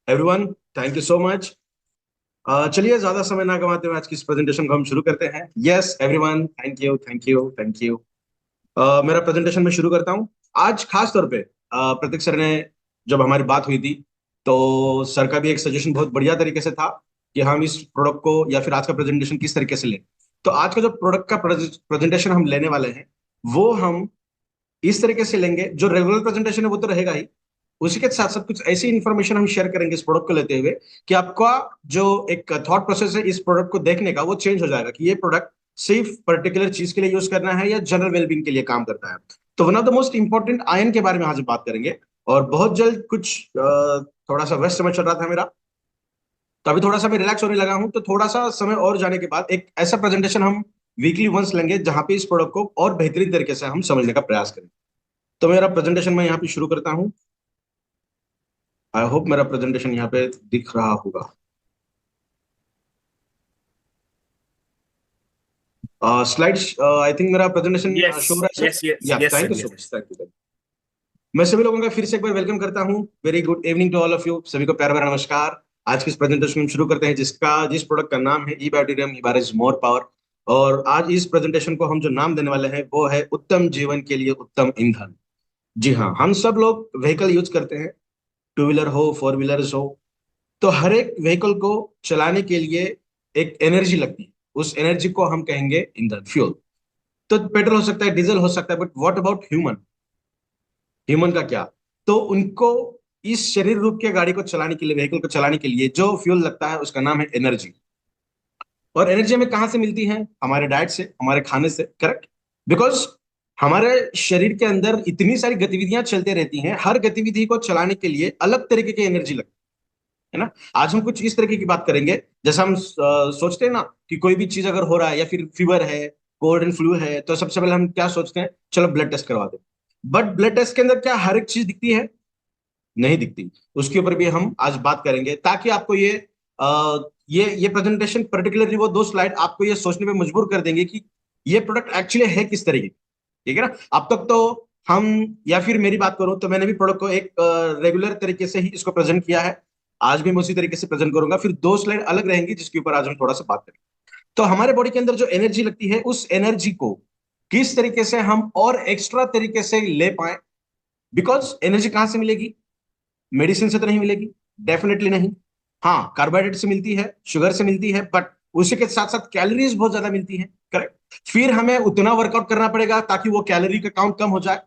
Everyone, thank you so much. चलिए ज्यादा समय ना गंवाते हुए आज की इस प्रेजेंटेशन को हम शुरू करते हैं। Yes everyone, thank you thank you thank you. मेरा प्रेजेंटेशन में शुरू करता हूँ। आज खास तौर पे प्रतीक सर ने जब हमारी बात हुई थी तो सर का भी एक सजेशन बहुत बढ़िया तरीके से था कि हम इस प्रोडक्ट को या फिर आज का प्रेजेंटेशन किस तरीके से लें। तो आज का जो प्रोडक्ट का प्रेजेंटेशन हम लेने वाले हैं वो हम इस तरीके से लेंगे। जो रेगुलर प्रेजेंटेशन है वो तो रहेगा ही, उसी के साथ साथ कुछ ऐसी इंफॉर्मेशन हम शेयर करेंगे इस प्रोडक्ट को लेते हुए कि आपका जो एक थॉट प्रोसेस है इस प्रोडक्ट को देखने का वो चेंज हो जाएगा कि ये प्रोडक्ट सिर्फ पर्टिकुलर चीज के लिए यूज करना है या जनरल वेलबींग के लिए काम करता है। तो one of the most important ion के बारे में आज बात करेंगे। और बहुत जल्द कुछ थोड़ा सा व्यस्त समय चल रहा था मेरा, तो अभी थोड़ा सा मैं रिलैक्स होने लगा हूं। तो थोड़ा सा समय और जाने के बाद एक ऐसा प्रेजेंटेशन हम वीकली वंस लेंगे जहां पे इस प्रोडक्ट को और बेहतरीन तरीके से हम समझने का प्रयास करें। तो मेरा प्रेजेंटेशन मैं यहाँ पे शुरू करता हूँ। आई होप मेरा प्रेजेंटेशन यहाँ पे दिख रहा होगा। स्लाइड्स, आई थिंक मेरा प्रेजेंटेशन यस शो हो रहा है सर। यस यस या yes thank sir, you so yes. Much, thank you. मैं सभी लोगों का फिर से एक बार वेलकम करता हूँ। Very good evening to all of you, सभी को प्यार भरा नमस्कार। आज की इस प्रेजेंटेशन में शुरू करते हैं जिस प्रोडक्ट का नाम है ई बैक्टीरियम इबारिज मोर पावर। और आज इस प्रेजेंटेशन को हम जो नाम देने वाले हैं वो है उत्तम जीवन के लिए उत्तम ईंधन। जी हाँ, हम सब लोग व्हीकल यूज करते हैं, टू व्हीलर हो फोर व्हीलर्स हो। तो हर एक व्हीकल को चलाने के लिए एक एनर्जी लगती है, उस एनर्जी को हम कहेंगे ईंधन, फ्यूल। तो पेट्रोल हो सकता है, डीजल हो सकता है, but what about human? Human का क्या? तो उनको इस शरीर रूप के गाड़ी को चलाने के लिए, व्हीकल को चलाने के लिए जो फ्यूल लगता है उसका नाम है एनर्जी। और एनर्जी हमें कहाँ से मिलती है? हमारे डाइट से, हमारे खाने से, करेक्ट। बिकॉज हमारे शरीर के अंदर इतनी सारी गतिविधियां चलते रहती हैं, हर गतिविधि को चलाने के लिए अलग तरीके की एनर्जी लगती है ना। आज हम कुछ इस तरीके की बात करेंगे। जैसा हम सोचते हैं ना कि कोई भी चीज अगर हो रहा है या फिर फीवर है, कोल्ड एंड फ्लू है, तो सबसे पहले हम क्या सोचते हैं? चलो ब्लड टेस्ट करवा दे। बट ब्लड टेस्ट के अंदर क्या हर एक चीज दिखती है? नहीं दिखती। उसके ऊपर भी हम आज बात करेंगे ताकि आपको ये प्रेजेंटेशन, पर्टिकुलरली वो दो स्लाइड आपको ये सोचने पे मजबूर कर देंगे कि ये प्रोडक्ट एक्चुअली है किस तरीके की। ठीक है ना। अब तक तो हम, या फिर मेरी बात करूं तो मैंने भी प्रोडक्ट को एक रेगुलर तरीके से ही इसको प्रेजेंट किया है। आज भी मैं उसी तरीके से प्रेजेंट करूंगा, फिर दो स्लाइड अलग रहेंगी जिसके ऊपर आज हम थोड़ा सा बात करेंगे। तो हमारे बॉडी के अंदर जो एनर्जी लगती है उस एनर्जी को किस तरीके से हम और एक्स्ट्रा तरीके से ले पाए। बिकॉज एनर्जी कहां से मिलेगी? मेडिसिन से तो नहीं मिलेगी, डेफिनेटली नहीं। हाँ, कार्बोहाइड्रेट से मिलती है, शुगर से मिलती है, बट उसी के साथ साथ कैलोरीज बहुत ज्यादा मिलती है, करेक्ट। फिर हमें उतना वर्कआउट करना पड़ेगा ताकि वो कैलोरी का काउंट कम हो जाए।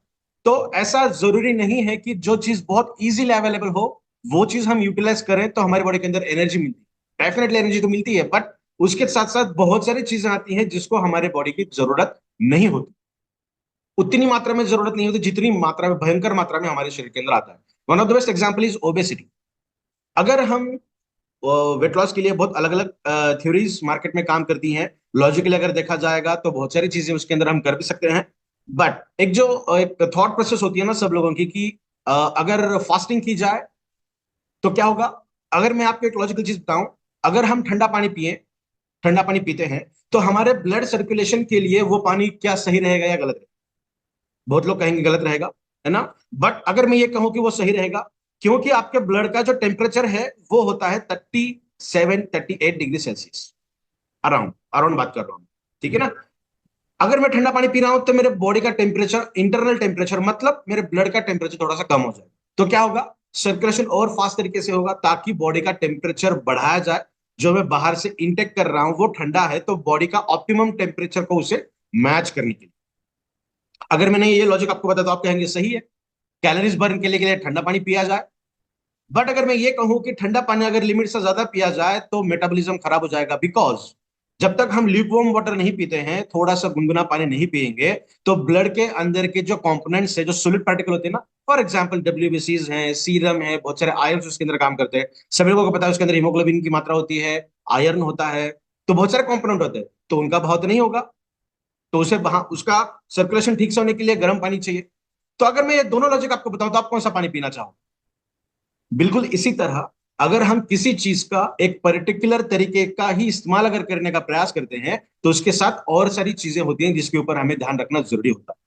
तो ऐसा जरूरी नहीं है कि जो चीज बहुत इजीली अवेलेबल हो वो चीज हम यूटिलाइज करें तो हमारी बॉडी के अंदर एनर्जी मिलती है। डेफिनेटली एनर्जी तो मिलती है, बट उसके साथ साथ बहुत सारी चीजें आती हैं जिसको हमारे बॉडी की जरूरत नहीं होती, उतनी मात्रा में जरूरत नहीं होती जितनी मात्रा में, भयंकर मात्रा में हमारे शरीर के अंदर आता है। One of the best example is obesity. अगर हम वेट लॉस के लिए बहुत अलग अलग थ्योरीज मार्केट में काम करती हैं, लॉजिकली अगर देखा जाएगा तो बहुत सारी चीजें उसके अंदर हम कर भी सकते हैं। बट एक जो एक थॉट प्रोसेस होती है ना सब लोगों की कि अगर फास्टिंग की जाए तो क्या होगा? अगर मैं आपको एक लॉजिकल चीज बताऊं, अगर हम ठंडा पानी पिए, ठंडा पानी पीते हैं, तो हमारे ब्लड सर्कुलेशन के लिए वो पानी क्या सही रहेगा या गलत रहेगा? बहुत लोग कहेंगे गलत रहेगा, है ना। बट अगर मैं ये कहूं कि वो सही रहेगा, क्योंकि आपके ब्लड का जो टेम्परेचर है वो होता है 37-38 डिग्री सेल्सियस, अराउंड अराउंड बात कर रहा हूं, ठीक है ना। अगर मैं ठंडा पानी पी रहा हूं तो मेरे बॉडी का टेम्परेचर, इंटरनल टेम्परेचर मतलब मेरे ब्लड का टेम्परेचर थोड़ा सा कम हो जाए। तो क्या होगा? सर्कुलेशन और फास्ट तरीके से होगा ताकि बॉडी का टेम्परेचर बढ़ाया जाए। जो मैं बाहर से इंटेक कर रहा हूं वो ठंडा है, तो बॉडी का ऑप्टिमम टेम्परेचर को उसे मैच करने के लिए। अगर मैंने ये लॉजिक आपको बताया तो आप कहेंगे सही है, कैलोरीज बर्न के लिए ठंडा पानी पिया जाए। बट अगर मैं ये कहूं कि ठंडा पानी अगर लिमिट से ज्यादा पिया जाए तो मेटाबॉलिज्म खराब हो जाएगा। बिकॉज जब तक हम ल्यूकवार्म वाटर नहीं पीते हैं, थोड़ा सा गुनगुना पानी नहीं पिएंगे, तो ब्लड के अंदर के जो कंपोनेंट्स है, जो सोलिड पार्टिकल होते हैं ना, फॉर एग्जांपल डब्ल्यूबीसीज हैं, सीरम है, बहुत सारे आयर्स उसके अंदर काम करते हैं। सभी लोगों को पता है उसके अंदर हीमोग्लोबिन की मात्रा होती है, आयरन होता है, तो बहुत सारे कंपोनेंट होते हैं, तो उनका भाव तो नहीं होगा। तो उसे वहां उसका सर्कुलेशन ठीक से होने के लिए गर्म पानी चाहिए। तो अगर मैं ये दोनों लॉजिक आपको बताऊं तो आप कौन सा पानी पीना चाहो? बिल्कुल इसी तरह अगर हम किसी चीज का एक पर्टिकुलर तरीके का ही इस्तेमाल अगर करने का प्रयास करते हैं तो उसके साथ और सारी चीजें होती हैं जिसके ऊपर हमें ध्यान रखना जरूरी होता है।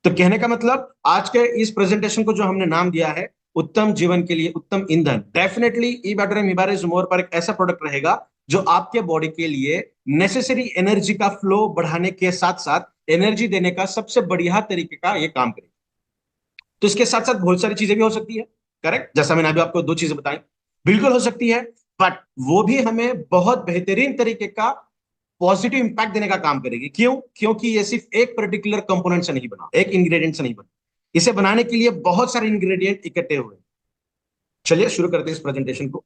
तो कहने का मतलब आज के इस प्रेजेंटेशन को जो हमने नाम दिया है उत्तम जीवन के लिए उत्तम ईंधन, डेफिनेटली ई बैटरी हिबारिस मोर पर एक ऐसा प्रोडक्ट रहेगा जो आपके बॉडी के लिए नेसेसरी एनर्जी का फ्लो बढ़ाने के साथ साथ एनर्जी देने का सबसे बढ़िया तरीके का ये काम करेगा। तो इसके साथ साथ बहुत सारी चीजें भी हो सकती है, करेक्ट, जैसा मैंने अभी आपको दो चीजें बताई, बिल्कुल हो सकती है, बट वो भी हमें बहुत बेहतरीन तरीके का पॉजिटिव इंपैक्ट देने का काम करेगी। क्यों? क्योंकि ये सिर्फ एक पर्टिकुलर कंपोनेंट से नहीं बना, एक इंग्रेडिएंट से नहीं बना, इसे बनाने के लिए बहुत सारे इंग्रेडिएंट इकट्ठे हुए। चलिए शुरू करते हैं इस प्रेजेंटेशन को।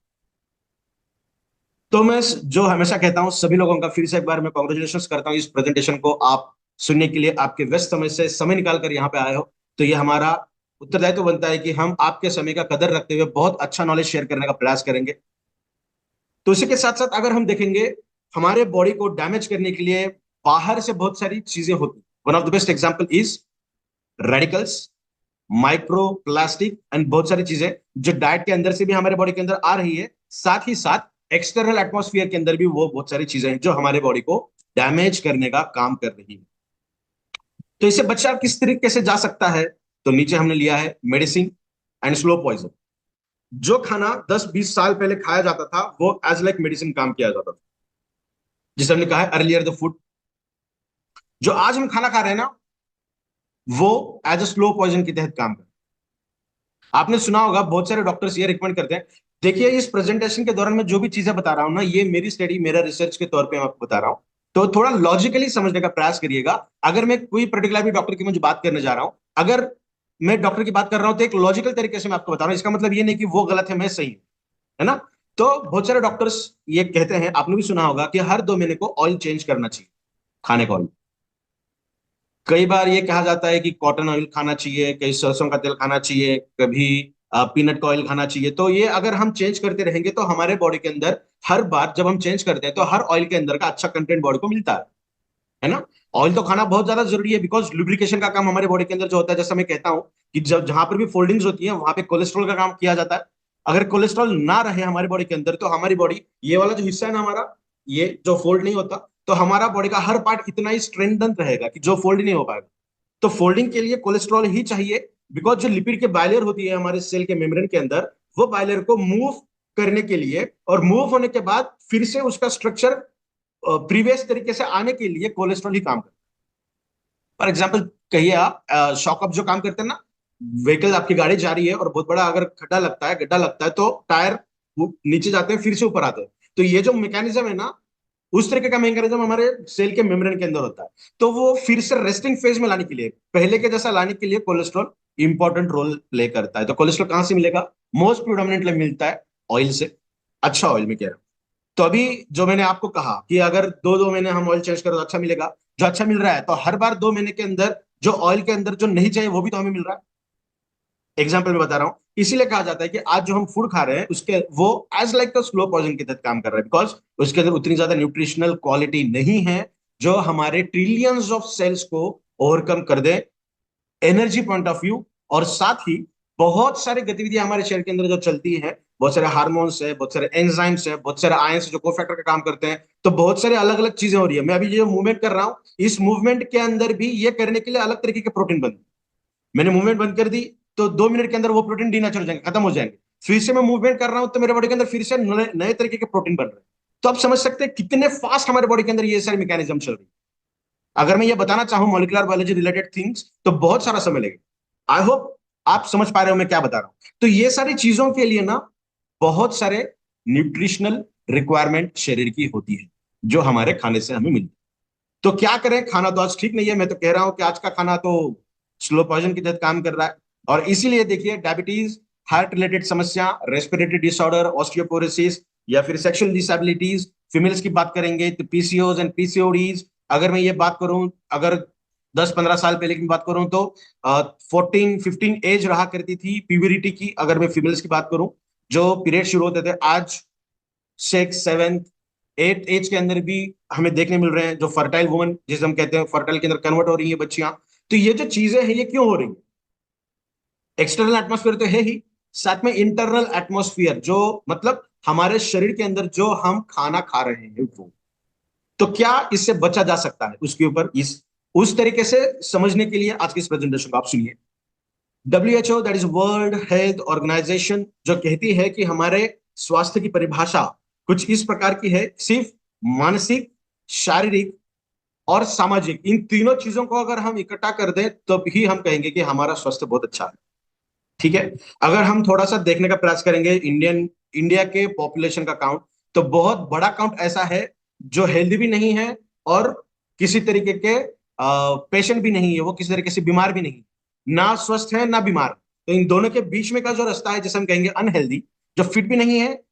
तो मैं जो हमेशा कहता हूं सभी लोगों का फिर से एक बार मैं कॉन्ग्रेचुलेशन करता हूं, इस प्रेजेंटेशन को आप सुनने के लिए आपके व्यस्त समय से समय निकाल कर यहाँ पे आए हो। तो ये हमारा उत्तरदायित्व बनता है कि हम आपके समय का कदर रखते हुए बहुत अच्छा नॉलेज शेयर करने का प्रयास करेंगे। तो इसी के साथ साथ अगर हम देखेंगे, हमारे बॉडी को डैमेज करने के लिए बाहर से बहुत सारी चीजें होती। One of the best example is radicals, micro plastic and बहुत सारी चीजें जो डाइट के अंदर से भी हमारे बॉडी के अंदर आ रही है, साथ ही साथ एक्सटर्नल एटमॉस्फेयर के अंदर भी वो बहुत सारी चीजें हैं जो हमारे बॉडी को डैमेज करने का काम कर रही है। तो इसे बच्चा किस तरीके से जा सकता है? तो नीचे हमने लिया है मेडिसिन एंड स्लो पॉइजन। जो खाना 10-20 साल पहले खाया जाता था वो एज लाइक मेडिसिन काम किया जाता था, जिसे हमने कहा है अर्लियर द फूड। जो आज हम खाना खा रहे हैं ना, वो एज अ स्लो पॉइजन के तहत काम कर। आपने सुना होगा बहुत सारे डॉक्टर्स ये रिकमेंड करते हैं। देखिए इस प्रेजेंटेशन के दौरान मैं जो भी चीजें बता रहा हूं ना, ये मेरी स्टडी मेरा रिसर्च के तौर पे मैं आपको बता रहा हूं। तो थोड़ा लॉजिकली समझने का प्रयास करिएगा। अगर मैं कोई पर्टिकुलर भी डॉक्टर की मुझे बात करने जा रहा हूं, अगर मैं डॉक्टर की बात कर रहा हूं तो एक लॉजिकल तरीके से मैं आपको बता रहा हूं, इसका मतलब ये नहीं कि वो गलत है मैं सही हूं, है ना। तो बहुत सारे डॉक्टर्स ये कहते हैं, आपने भी सुना होगा कि हर 2 महीने को ऑयल चेंज करना चाहिए, खाने का ऑयल। कई बार ये कहा जाता है कि कॉटन ऑयल खाना चाहिए, कहीं सरसों का तेल खाना चाहिए, कभी पीनट का ऑयल खाना चाहिए। तो ये अगर हम चेंज करते रहेंगे तो हमारे बॉडी के अंदर हर बार जब हम चेंज करते हैं तो हर ऑयल के अंदर का अच्छा कंटेंट बॉडी को मिलता है ना। ऑयल तो खाना बहुत ज्यादा जरूरी है, बिकॉज लुब्रिकेशन का काम हमारे बॉडी के अंदर जो होता है, जैसा मैं कहता हूं कि जब जहां पर भी फोल्डिंग्स होती है वहां पे कोलेस्ट्रॉल का काम किया जाता है। अगर कोलेस्ट्रॉल ना रहे हमारी बॉडी के अंदर तो हमारी बॉडी, ये वाला जो हिस्सा है ना हमारा, ये जो फोल्ड नहीं होता, तो हमारा बॉडी का हर पार्ट इतना ही स्ट्रेंथन रहेगा कि जो फोल्ड नहीं हो पाएगा। तो फोल्डिंग के लिए कोलेस्ट्रॉल ही चाहिए, बिकॉज जो लिपिड के बायलर होती है हमारे सेल के मेम्ब्रेन के अंदर, वो बायलर को मूव करने के लिए और मूव होने के बाद फिर से उसका स्ट्रक्चर प्रीवियस तरीके से आने के लिए कोलेस्ट्रॉल ही काम करता है। फॉर एग्जाम्पल कहिए आप शॉकअप जो काम करते हैं ना, व्हीकल आपकी गाड़ी जा रही है और बहुत बड़ा अगर खड्डा लगता है, गड्ढा लगता है, तो टायर वो नीचे जाते हैं फिर से ऊपर आते हैं। तो ये जो मैकेनिज्म है ना, उस तरीके का मैकेनिज्म हमारे सेल के मेम्ब्रेन के अंदर होता है। तो वो फिर से रेस्टिंग फेज में लाने के लिए, पहले के जैसा लाने के लिए कोलेस्ट्रॉल इंपॉर्टेंट रोल प्ले करता है। तो कोलेस्ट्रॉल कहां से मिलेगा? मोस्ट प्रिडोमिनेंटली मिलता है ऑयल से, अच्छा ऑयल में कह रहा हूं। तो अभी जो मैंने आपको कहा कि अगर 2-2 महीने हम ऑयल चेंज करें तो अच्छा मिलेगा, जो अच्छा मिल रहा है, तो हर बार 2 महीने के अंदर जो ऑयल के अंदर जो नहीं चाहिए वो भी तो हमें मिल रहा है। एग्जाम्पल में बता रहा हूं, इसीलिए कहा जाता है कि आज जो हम फूड खा रहे हैं उसके वो एज लाइक स्लो पॉइजन के तहत काम कर रहा है, बिकॉज उसके अंदर उतनी ज्यादा न्यूट्रिशनल क्वालिटी नहीं है जो हमारे ट्रिलियंस ऑफ सेल्स को ओवरकम कर दे एनर्जी पॉइंट ऑफ व्यू। और साथ ही बहुत सारी गतिविधियां हमारे शरीर के अंदर जो चलती है, बहुत सारे हार्मोन्स है, बहुत सारे एंजाइम्स है, बहुत सारे आयंस जो कोफैक्टर का काम करते हैं, तो बहुत सारे अलग अलग चीजें हो रही है। मैं अभी ये मूवमेंट कर रहा हूं, इस मूवमेंट के अंदर भी ये करने के लिए अलग तरीके के प्रोटीन बनते हैं। मैंने मूवमेंट बंद कर दी तो 2 मिनट के अंदर वो प्रोटीन डीनेचर हो जाएंगे, खत्म हो जाएंगे। फिर से मैं मूवमेंट कर रहा हूं तो मेरे बॉडी के अंदर फिर से नए नए तरीके के प्रोटीन बन रहे हैं। तो आप समझ सकते हैं कितने फास्ट हमारे बॉडी के अंदर ये सारी मैकेनिज्म चल रही है। अगर मैं ये बताना चाहूं मॉलिक्यूलर बायोलॉजी रिलेटेड थिंग्स तो बहुत सारा समय लगेगा। आई होप आप समझ पा रहे हो मैं क्या बता रहा हूं। तो ये सारी चीजों के लिए ना बहुत सारे न्यूट्रिशनल रिक्वायरमेंट शरीर की होती है जो हमारे खाने से हमें मिलती है। तो क्या करें? खाना तो आज ठीक नहीं है, मैं तो कह रहा हूं कि आज का खाना तो स्लो पॉइजन की तहत काम कर रहा है। और इसीलिए देखिए डायबिटीज, हार्ट रिलेटेड समस्या, रेस्पिरेटरी डिसऑर्डर, ऑस्टियोपोरोसिस, या फिर सेक्सुअल डिसेबिलिटीज, फीमेल्स की बात करेंगे तो पीसीओज एंड पीसीओडीज। अगर मैं ये बात करूं, अगर 10-15 साल पहले की बात करूं तो 14-15 एज रहा करती थी प्यूबरिटी की। अगर मैं फीमेल्स की बात करूं, जो पीरियड शुरू होते थे, आज 6, 7, 8 एज के अंदर भी हमें देखने मिल रहे हैं जो फर्टाइल वुमन, जिसे हम कहते हैं फर्टाइल के अंदर कन्वर्ट हो रही है बच्चियां। तो ये जो चीजें हैं ये क्यों हो रही है? एक्सटर्नल एटमॉस्फेयर तो है ही, साथ में इंटरनल एटमॉस्फेयर जो मतलब हमारे शरीर के अंदर जो हम खाना खा रहे हैं वो। तो क्या इससे बचा जा सकता है? उसके ऊपर इस उस तरीके से समझने के लिए आज की इस प्रेजेंटेशन को आप सुनिए। WHO, that is World Health Organization, जो कहती है कि हमारे स्वास्थ्य की परिभाषा कुछ इस प्रकार की है, सिर्फ मानसिक, शारीरिक और सामाजिक, इन तीनों चीजों को अगर हम इकट्ठा कर दें तो ही हम कहेंगे कि हमारा स्वास्थ्य बहुत अच्छा है। ठीक है। अगर हम थोड़ा सा देखने का प्रयास करेंगे इंडिया के पॉपुलेशन का काउंट, तो बहुत बड़ा काउंट ऐसा है जो हेल्दी भी नहीं है और किसी तरीके के पेशेंट भी नहीं है, वो किसी तरीके से बीमार भी नहीं, ना स्वस्थ है ना बीमार। तो इन दोनों के बीच में का जो रास्ता है, जैसे हम कहेंगे अनहेल्दी, जो फिट भी नहीं है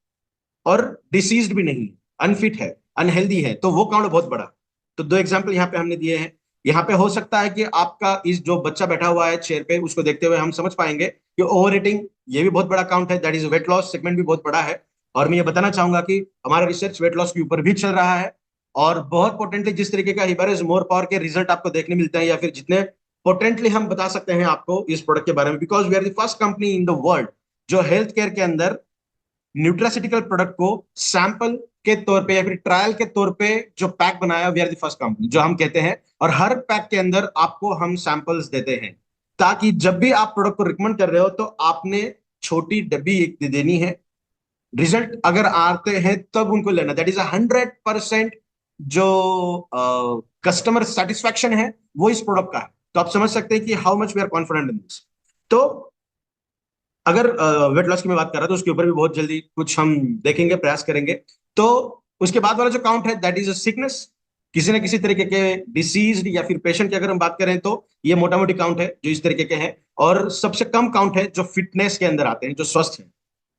और डिसीज्ड भी नहीं, अनफिट है, अनहेल्दी है, तो वो काउंट बहुत बड़ा। तो दो एग्जाम्पल यहाँ पे हमने दिए हैं। यहाँ पे हो सकता है कि आपका इस जो बच्चा बैठा हुआ है चेयर पे, उसको देखते हुए हम समझ पाएंगे कि ओवर ईटिंग ये भी बहुत बड़ा काउंट है, that is weight loss segment भी बहुत बड़ा है। और मैं ये बताना चाहूंगा कि हमारा रिसर्च वेट लॉस के ऊपर भी चल रहा है, और बहुत पोटेंटली जिस तरीके का हिबारिस मोर पावर के रिजल्ट आपको देखने मिलते हैं, या फिर जितने पोटेंटली हम बता सकते हैं आपको इस प्रोडक्ट के बारे में, because we are the first company in the world जो हेल्थ केयर के अंदर न्यूट्रासिटिकल प्रोडक्ट को सैंपल के तौर पे या फिर ट्रायल के तौर पे जो पैक बनाया, we are the first company जो हम कहते हैं। और हर पैक के अंदर आपको हम सैंपल्स देते हैं, ताकि जब भी आप प्रोडक्ट को रिकमेंड कर रहे हो तो आपने छोटी डब्बी एक दे देनी है, रिजल्ट अगर आते हैं तब उनको लेना। दैट इज 100% जो कस्टमर सेटिस्फैक्शन है वो इस प्रोडक्ट का है। तो आप समझ सकते हैं कि how much we are confident in this. तो अगर वेट लॉस की मैं बात कर रहा था, तो उसके ऊपर भी बहुत जल्दी कुछ हम देखेंगे, प्रयास करेंगे। तो उसके बाद वाला जो काउंट है, दैट इज अ सिकनेस, किसी ना किसी तरीके के डिसीज या फिर पेशेंट की अगर हम बात करें तो ये मोटा मोटी काउंट है जो इस तरीके के हैं। और सबसे कम काउंट है जो फिटनेस के अंदर आते हैं, जो स्वस्थ हैं,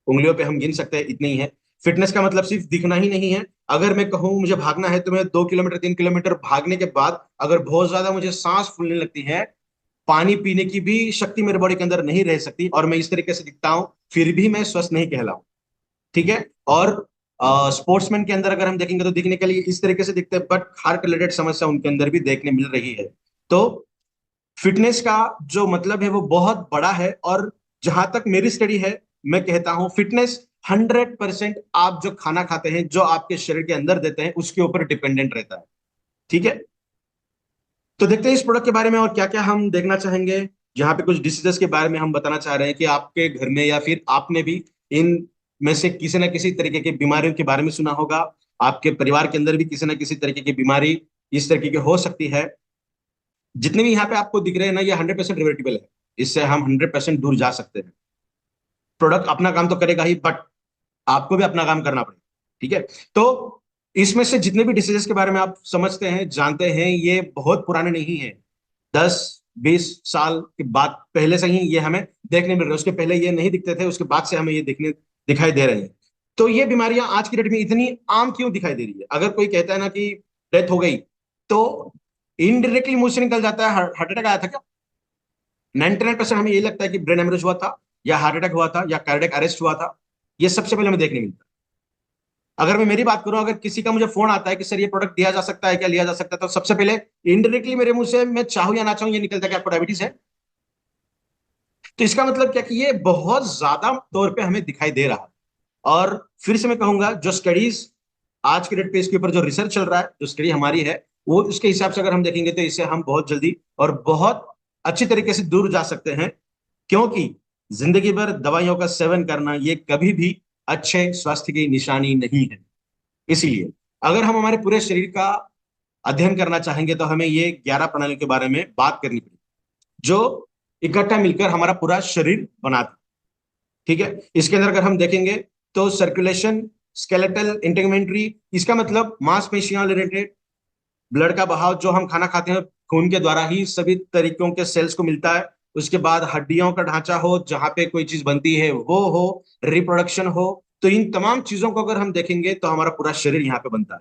उंगलियों पे हम गिन सकते हैं, इतने ही है। फिटनेस का मतलब सिर्फ दिखना ही नहीं है। अगर मैं कहूं मुझे भागना है, तो मैं 2 किलोमीटर 3 किलोमीटर भागने के बाद अगर बहुत ज्यादा मुझे सांस फूलने लगती है, पानी पीने की भी शक्ति मेरे बॉडी के अंदर नहीं रह सकती, और मैं इस तरीके से दिखता हूं, फिर भी मैं स्वस्थ नहीं कहलाऊं। ठीक है। और स्पोर्ट्समैन के अंदर अगर हम देखेंगे तो दिखने के लिए इस तरीके से दिखते हैं, बट हार्ट रिलेटेड समस्या उनके अंदर भी देखने मिल रही है। तो फिटनेस का जो मतलब है वो बहुत बड़ा है, और जहां तक मेरी स्टडी है, मैं कहता हूं फिटनेस 100% आप जो खाना खाते हैं, जो आपके शरीर के अंदर देते हैं, उसके ऊपर डिपेंडेंट रहता है। ठीक है। तो देखते हैं इस प्रोडक्ट के बारे में और क्या क्या हम देखना चाहेंगे। यहाँ पे कुछ डिसीजेस के बारे में हम बताना चाह रहे हैं कि आपके घर में या फिर आपने भी इन में से किसी ना किसी तरीके की बीमारियों के बारे में सुना होगा। आपके परिवार के अंदर भी किसी ना किसी तरीके की बीमारी इस तरीके की हो सकती है। जितने भी यहाँ पे आपको दिख रहे हैं ना, ये 100% रिवर्टिबल है, इससे हम 100% दूर जा सकते हैं। प्रोडक्ट अपना काम तो करेगा ही, बट आपको भी अपना काम करना पड़ेगा। ठीक है। तो इसमें से जितने भी डिसीजेस के बारे में आप समझते हैं, जानते हैं, ये बहुत पुराने नहीं है। 10-20 साल के बाद पहले से ही ये हमें देखने मिल रहे हैं। उसके पहले ये नहीं दिखते थे, उसके बाद से हमें ये दिखाई दे रहे हैं। तो ये बीमारियां आज की डेट में इतनी आम क्यों दिखाई दे रही है? अगर कोई कहता है ना कि डेथ हो गई, तो इनडायरेक्टली मुंह से निकल जाता है हार्ट अटैक आया था क्या। 99% हमें ये लगता है कि ब्रेन हेमरेज हुआ था, या हार्ट अटैक हुआ था, या कार्डियक अरेस्ट हुआ था। ये सबसे पहले हमें देखने मिलता है। अगर मैं मेरी बात करूं, अगर किसी का मुझे फोन आता है कि सर ये प्रोडक्ट दिया जा सकता है क्या, लिया जा सकता है, तो सबसे पहले इनडायरेक्टली मेरे मुंह से, मैं चाहूं या ना चाहूं, ये निकलता है कि आपको डायबिटीज है। तो इसका मतलब क्या कि ये बहुत ज्यादा तौर पे हमें दिखाई दे रहा है। और फिर से मैं कहूंगा, जो स्टडीज आज के डेट पे इसके ऊपर जो रिसर्च चल रहा है, जो स्टडी हमारी है, वो उसके हिसाब से अगर हम देखेंगे तो इससे हम बहुत जल्दी और बहुत अच्छी तरीके से दूर जा सकते हैं। क्योंकि जिंदगी भर दवाइयों का सेवन करना ये कभी भी अच्छे स्वास्थ्य की निशानी नहीं है। इसीलिए अगर हम हमारे पूरे शरीर का अध्ययन करना चाहेंगे, तो हमें ये 11 प्रणालियों के बारे में बात करनी पड़ेगी, जो इकट्ठा मिलकर हमारा पूरा शरीर बनाते हैं। ठीक है। इसके अंदर अगर हम देखेंगे तो सर्कुलेशन, स्केलेटल इंटेगमेंट्री, इसका मतलब मांसपेशियां रिलेटेड, ब्लड का बहाव, जो हम खाना खाते हैं खून के द्वारा ही सभी तरीकों के सेल्स को मिलता है। उसके बाद हड्डियों का ढांचा हो, जहां पे कोई चीज बनती है वो हो, रिप्रोडक्शन हो, तो इन तमाम चीजों को अगर हम देखेंगे तो हमारा पूरा शरीर यहाँ पे बनता है।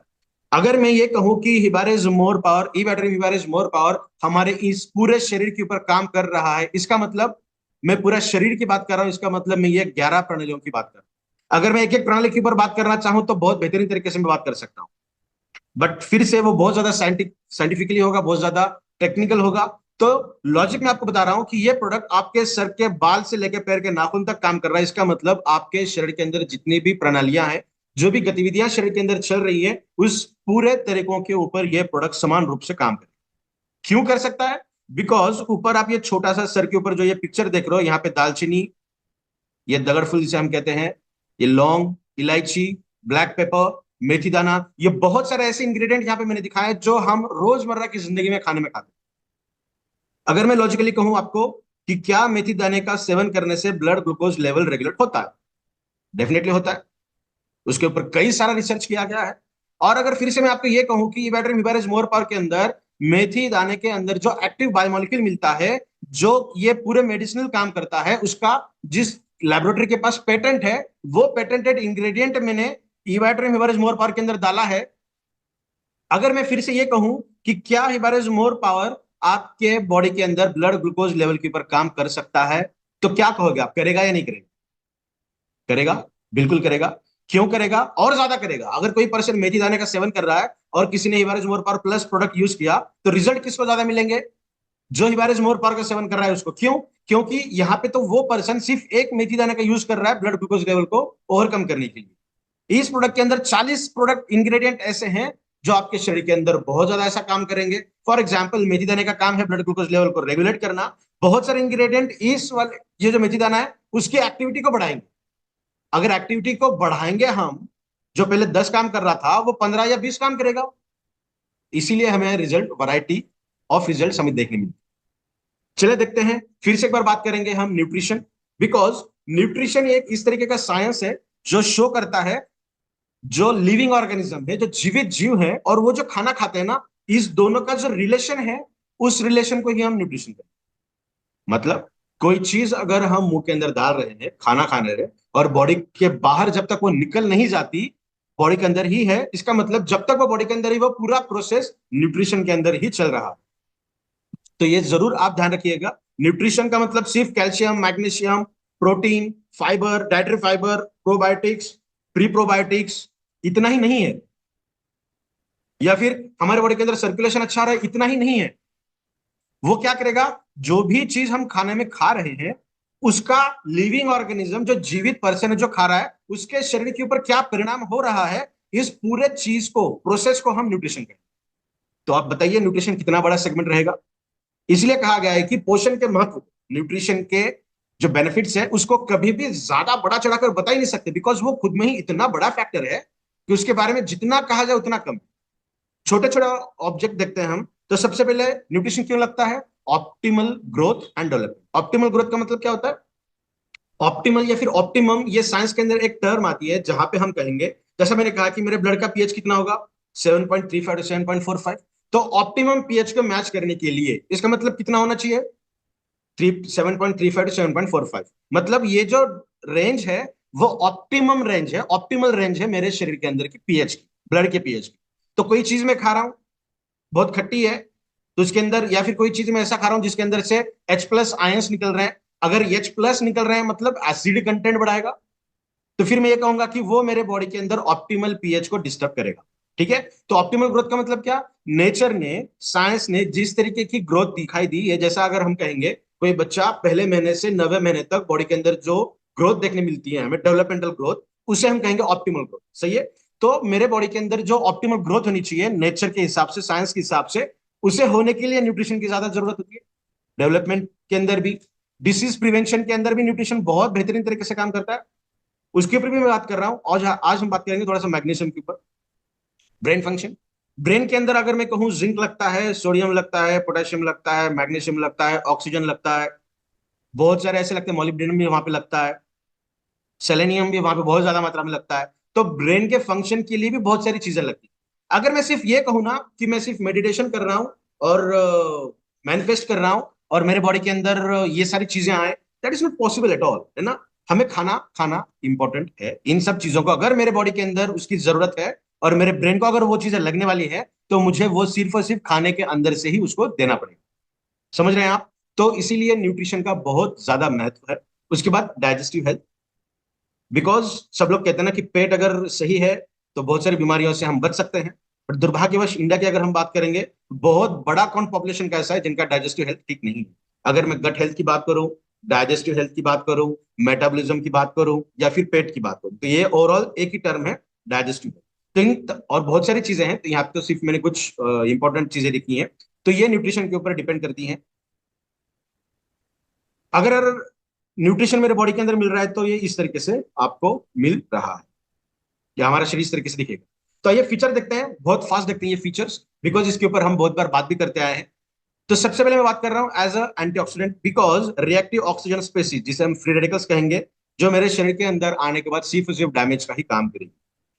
अगर मैं ये कहूं कि हिबारिस मोर पावर, ई बैटरी हिबारिस मोर पावर हमारे इस पूरे शरीर के ऊपर काम कर रहा है, इसका मतलब मैं पूरा शरीर की बात कर रहा हूं, इसका मतलब मैं ये 11 प्रणालियों की बात कर रहा हूं। अगर मैं एक एक प्रणाली के ऊपर बात करना चाहूं तो बहुत बेहतरीन तरीके से मैं बात कर सकता हूं, बट फिर से वो बहुत ज्यादा साइंटिफिकली होगा, बहुत ज्यादा टेक्निकल होगा। तो लॉजिक में आपको बता रहा हूं कि ये प्रोडक्ट आपके सर के बाल से लेकर पैर के नाखून तक काम कर रहा है। इसका मतलब आपके शरीर के अंदर जितनी भी प्रणालियां हैं, जो भी गतिविधियां शरीर के अंदर चल रही है, उस पूरे तरीकों के ऊपर यह प्रोडक्ट समान रूप से काम करे। क्यों कर सकता है? बिकॉज ऊपर आप ये छोटा सा सर के ऊपर जो ये पिक्चर देख रहे हो, यहाँ पे दालचीनी, ये दगड़फूल जिसे हम कहते हैं, ये लौंग, इलायची, ब्लैक पेपर, मेथी दाना, ये बहुत सारे ऐसे इंग्रेडिएंट यहाँ पे मैंने दिखाए जो हम रोजमर्रा की जिंदगी में खाने में खाते हैं। अगर मैं लॉजिकली कहूं आपको कि क्या मेथी दाने का सेवन करने से ब्लड ग्लूकोज लेवल रेगुलेट होता है, डेफिनेटली होता है। उसके ऊपर कई सारा रिसर्च किया गया है। और अगर फिर से मैं आपको ये कहूं कि इवेट्रिन हिबारिस मोर पावर के अंदर मेथी दाने के अंदर जो एक्टिव बायोमोलिक्यूल मिलता है, जो ये पूरे मेडिसिनल काम करता है, उसका जिस लेबोरेटरी के पास पेटेंट है, वो पेटेंटेड इंग्रेडिएंट मैंने इवेट्रिन हिबारिस मोर पावर के अंदर डाला है। अगर मैं फिर से ये कहूं कि क्या हिबारिस मोर पावर आपके बॉडी के अंदर ब्लड ग्लूकोज लेवल के ऊपर काम कर सकता है, तो क्या कहोगे आप, करेगा या नहीं करेगा? करेगा, बिल्कुल करेगा। क्यों करेगा? और ज्यादा करेगा। अगर कोई पर्सन मेथी दाने का सेवन कर रहा है और किसी ने हिबारिस more power plus product use किया, तो रिजल्ट किसको ज्यादा मिलेंगे? जो हिबारिस मोर पावर का सेवन कर रहा है उसको। क्यों? क्योंकि यहाँ पे तो वो पर्सन सिर्फ एक मेथी दाने का यूज कर रहा है ब्लड ग्लूकोज लेवल को ओवरकम करने के लिए। इस प्रोडक्ट के अंदर 40 प्रोडक्ट इंग्रेडिएंट ऐसे हैं जो आपके शरीर के अंदर बहुत ज्यादा ऐसा काम करेंगे। फॉर एग्जाम्पल, मेथी दाने का काम है ब्लड ग्लूकोज लेवल को रेगुलेट करना। बहुत सारे इंग्रेडिएंट इस वाले, ये जो मेथी दाना है, उसकी एक्टिविटी को बढ़ाएंगे। अगर एक्टिविटी को बढ़ाएंगे हम, जो पहले 10 काम कर रहा था वो 15 या 20 काम करेगा। इसीलिए हमें रिजल्ट, वैरायटी ऑफ रिजल्ट हमें देखने मिलती। चले देखते हैं, फिर से एक बार बात करेंगे हम न्यूट्रिशन। बिकॉज न्यूट्रिशन एक इस तरीके का साइंस है जो शो करता है जो लिविंग ऑर्गेनिज्म है, जो जीवित जीव है, और वो जो खाना खाते हैं ना, इस दोनों का जो रिलेशन है, उस रिलेशन को ही हम न्यूट्रिशन कहते हैं। मतलब कोई चीज अगर हम मुंह के अंदर डाल रहे हैं, खाना खाने रहे, और बॉडी के बाहर जब तक वो निकल नहीं जाती, बॉडी के अंदर ही है, इसका मतलब जब तक वो बॉडी के अंदर ही, वो पूरा प्रोसेस न्यूट्रिशन के अंदर ही चल रहा है। तो ये जरूर आप ध्यान रखिएगा। न्यूट्रिशन का मतलब सिर्फ calcium, magnesium, protein, fibre, dietary fibre, probiotics, pre probiotics, इतना ही नहीं है। या फिर हमारे बॉडी के अंदर सर्कुलेशन अच्छा रहा है, इतना ही नहीं है। वो क्या करेगा? जो भी चीज हम खाने में खा रहे हैं, उसका लिविंग ऑर्गेनिज्म, जो जीवित पर्सन है जो खा रहा है, उसके शरीर के ऊपर क्या परिणाम हो रहा है, इस पूरे चीज को, प्रोसेस को हम न्यूट्रिशन कहते हैं। तो आप बताइए न्यूट्रिशन कितना बड़ा सेगमेंट रहेगा। इसलिए कहा गया है कि पोषण के महत्व, न्यूट्रिशन के जो बेनिफिट्स है, उसको कभी भी ज्यादा बड़ा चढ़ाकर बता ही नहीं सकते। बिकॉज वो खुद में ही इतना बड़ा फैक्टर है कि उसके बारे में जितना कहा जाए उतना कम। छोटे छोटे ऑब्जेक्ट देखते हैं हम, तो सबसे पहले न्यूट्रिशन क्यों लगता है? Optimal growth and development. Optimal growth का मतलब क्या होता है? ऑप्टिमल या फिर ऑप्टिमम, ये साइंस के अंदर एक टर्म आती है जहां पे हम कहेंगे, जैसा मैंने कहा कि मेरे ब्लड का पीएच कितना होगा, 7.35 टू 7.45। तो ऑप्टिमम पीएच को मैच करने के लिए इसका मतलब कितना होना चाहिए? 7.35 टू 7.45। मतलब ये जो रेंज है, वो ऑप्टिमम रेंज है, ऑप्टिमल रेंज है मेरे शरीर के अंदर की पीएच की, ब्लड के पीएच की। तो कोई चीज मैं खा रहा हूं, बहुत खट्टी है, तो उसके अंदर, या फिर कोई चीज मैं ऐसा खा रहा हूं जिसके अंदर से H+ आयंस निकल रहे हैं, अगर H+ निकल रहे हैं मतलब एसिड कंटेंट बढ़ाएगा, तो फिर मैं ये कहूंगा कि वो मेरे बॉडी के अंदर ऑप्टिमल पीएच को डिस्टर्ब करेगा। ठीक है? तो ऑप्टिमल ग्रोथ का मतलब क्या? नेचर ने, साइंस ने जिस तरीके की ग्रोथ दिखाई दी है, जैसा अगर हम कहेंगे कोई बच्चा पहले महीने से 90 महीने तक बॉडी के अंदर जो ग्रोथ देखने मिलती है हमें, डेवलपमेंटल ग्रोथ, उसे हम कहेंगे ऑप्टिमल ग्रोथ। सही है? तो मेरे बॉडी के अंदर जो ऑप्टिमल ग्रोथ होनी चाहिए नेचर के हिसाब से, साइंस के हिसाब से, उसे होने के लिए न्यूट्रिशन की ज्यादा जरूरत होती है। डेवलपमेंट के अंदर भी, डिसीज प्रिवेंशन के अंदर भी न्यूट्रिशन बहुत बेहतरीन तरीके से काम करता है। उसके ऊपर भी मैं बात कर रहा हूं। और आज हम बात करेंगे थोड़ा सा मैग्नीशियम के ऊपर। Brain function. ब्रेन के अंदर अगर मैं कहूं, जिंक लगता है, सोडियम लगता है, पोटेशियम लगता है, मैग्नीशियम लगता है, ऑक्सीजन लगता है, बहुत सारे ऐसे लगते हैं, मॉलिब्डेनम भी वहां पे लगता है, सेलेनियम भी वहां पे बहुत ज्यादा मात्रा में लगता है। तो ब्रेन के फंक्शन के लिए भी बहुत सारी चीजें लगती है। अगर मैं सिर्फ ये कहूँ ना कि मैं सिर्फ मेडिटेशन कर रहा हूँ और मैनिफेस्ट कर रहा हूँ और मेरे बॉडी के अंदर ये सारी चीजें आए, that is not possible at all, है ना। हमें खाना खाना इंपॉर्टेंट है। इन सब चीजों को अगर मेरे बॉडी के अंदर उसकी जरूरत है और मेरे ब्रेन को अगर वो चीजें लगने वाली है, तो मुझे वो सिर्फ और सिर्फ खाने के अंदर से ही उसको देना पड़ेगा। समझ रहे हैं आप? तो इसीलिए न्यूट्रिशन का बहुत ज्यादा महत्व है। उसके बाद डाइजेस्टिव हेल्थ। बिकॉज सब लोग कहते हैं ना कि पेट अगर सही है तो बहुत सारी बीमारियों से हम बच सकते हैं। बट दुर्भाग्यवश इंडिया की अगर हम बात करेंगे, बहुत बड़ा कौन पॉपुलेशन का ऐसा है जिनका डाइजेस्टिव हेल्थ ठीक नहीं है। अगर मैं गट हेल्थ की बात करूं, डाइजेस्टिव हेल्थ की बात करूं, मेटाबॉलिज्म की बात करूं, या फिर पेट की बात करूं, तो ये ओवरऑल एक ही टर्म है, डाइजेस्टिव हेल्थ। तो और बहुत सारी चीजें हैं, तो यहाँ पे तो सिर्फ मैंने कुछ इंपॉर्टेंट चीजें लिखी हैं। तो ये न्यूट्रिशन के ऊपर डिपेंड करती हैं। अगर न्यूट्रिशन मेरे बॉडी के अंदर मिल रहा है तो ये इस तरीके से आपको मिल रहा है, या हमारा शरीर इस तरीके से दिखेगा। तो ये फीचर देखते हैं, बहुत फास्ट देखते हैं ये फीचर्स, बिकॉज इसके ऊपर हम बहुत बार बात भी करते आए हैं। तो सबसे पहले मैं बात कर रहा हूं as a antioxidant, because reactive oxygen species, जिसे हम फ्री रेडिकल्स कहेंगे, जो मेरे शरीर के अंदर आने के बाद सिर्फ और सिर्फ डैमेज का ही काम करेगी।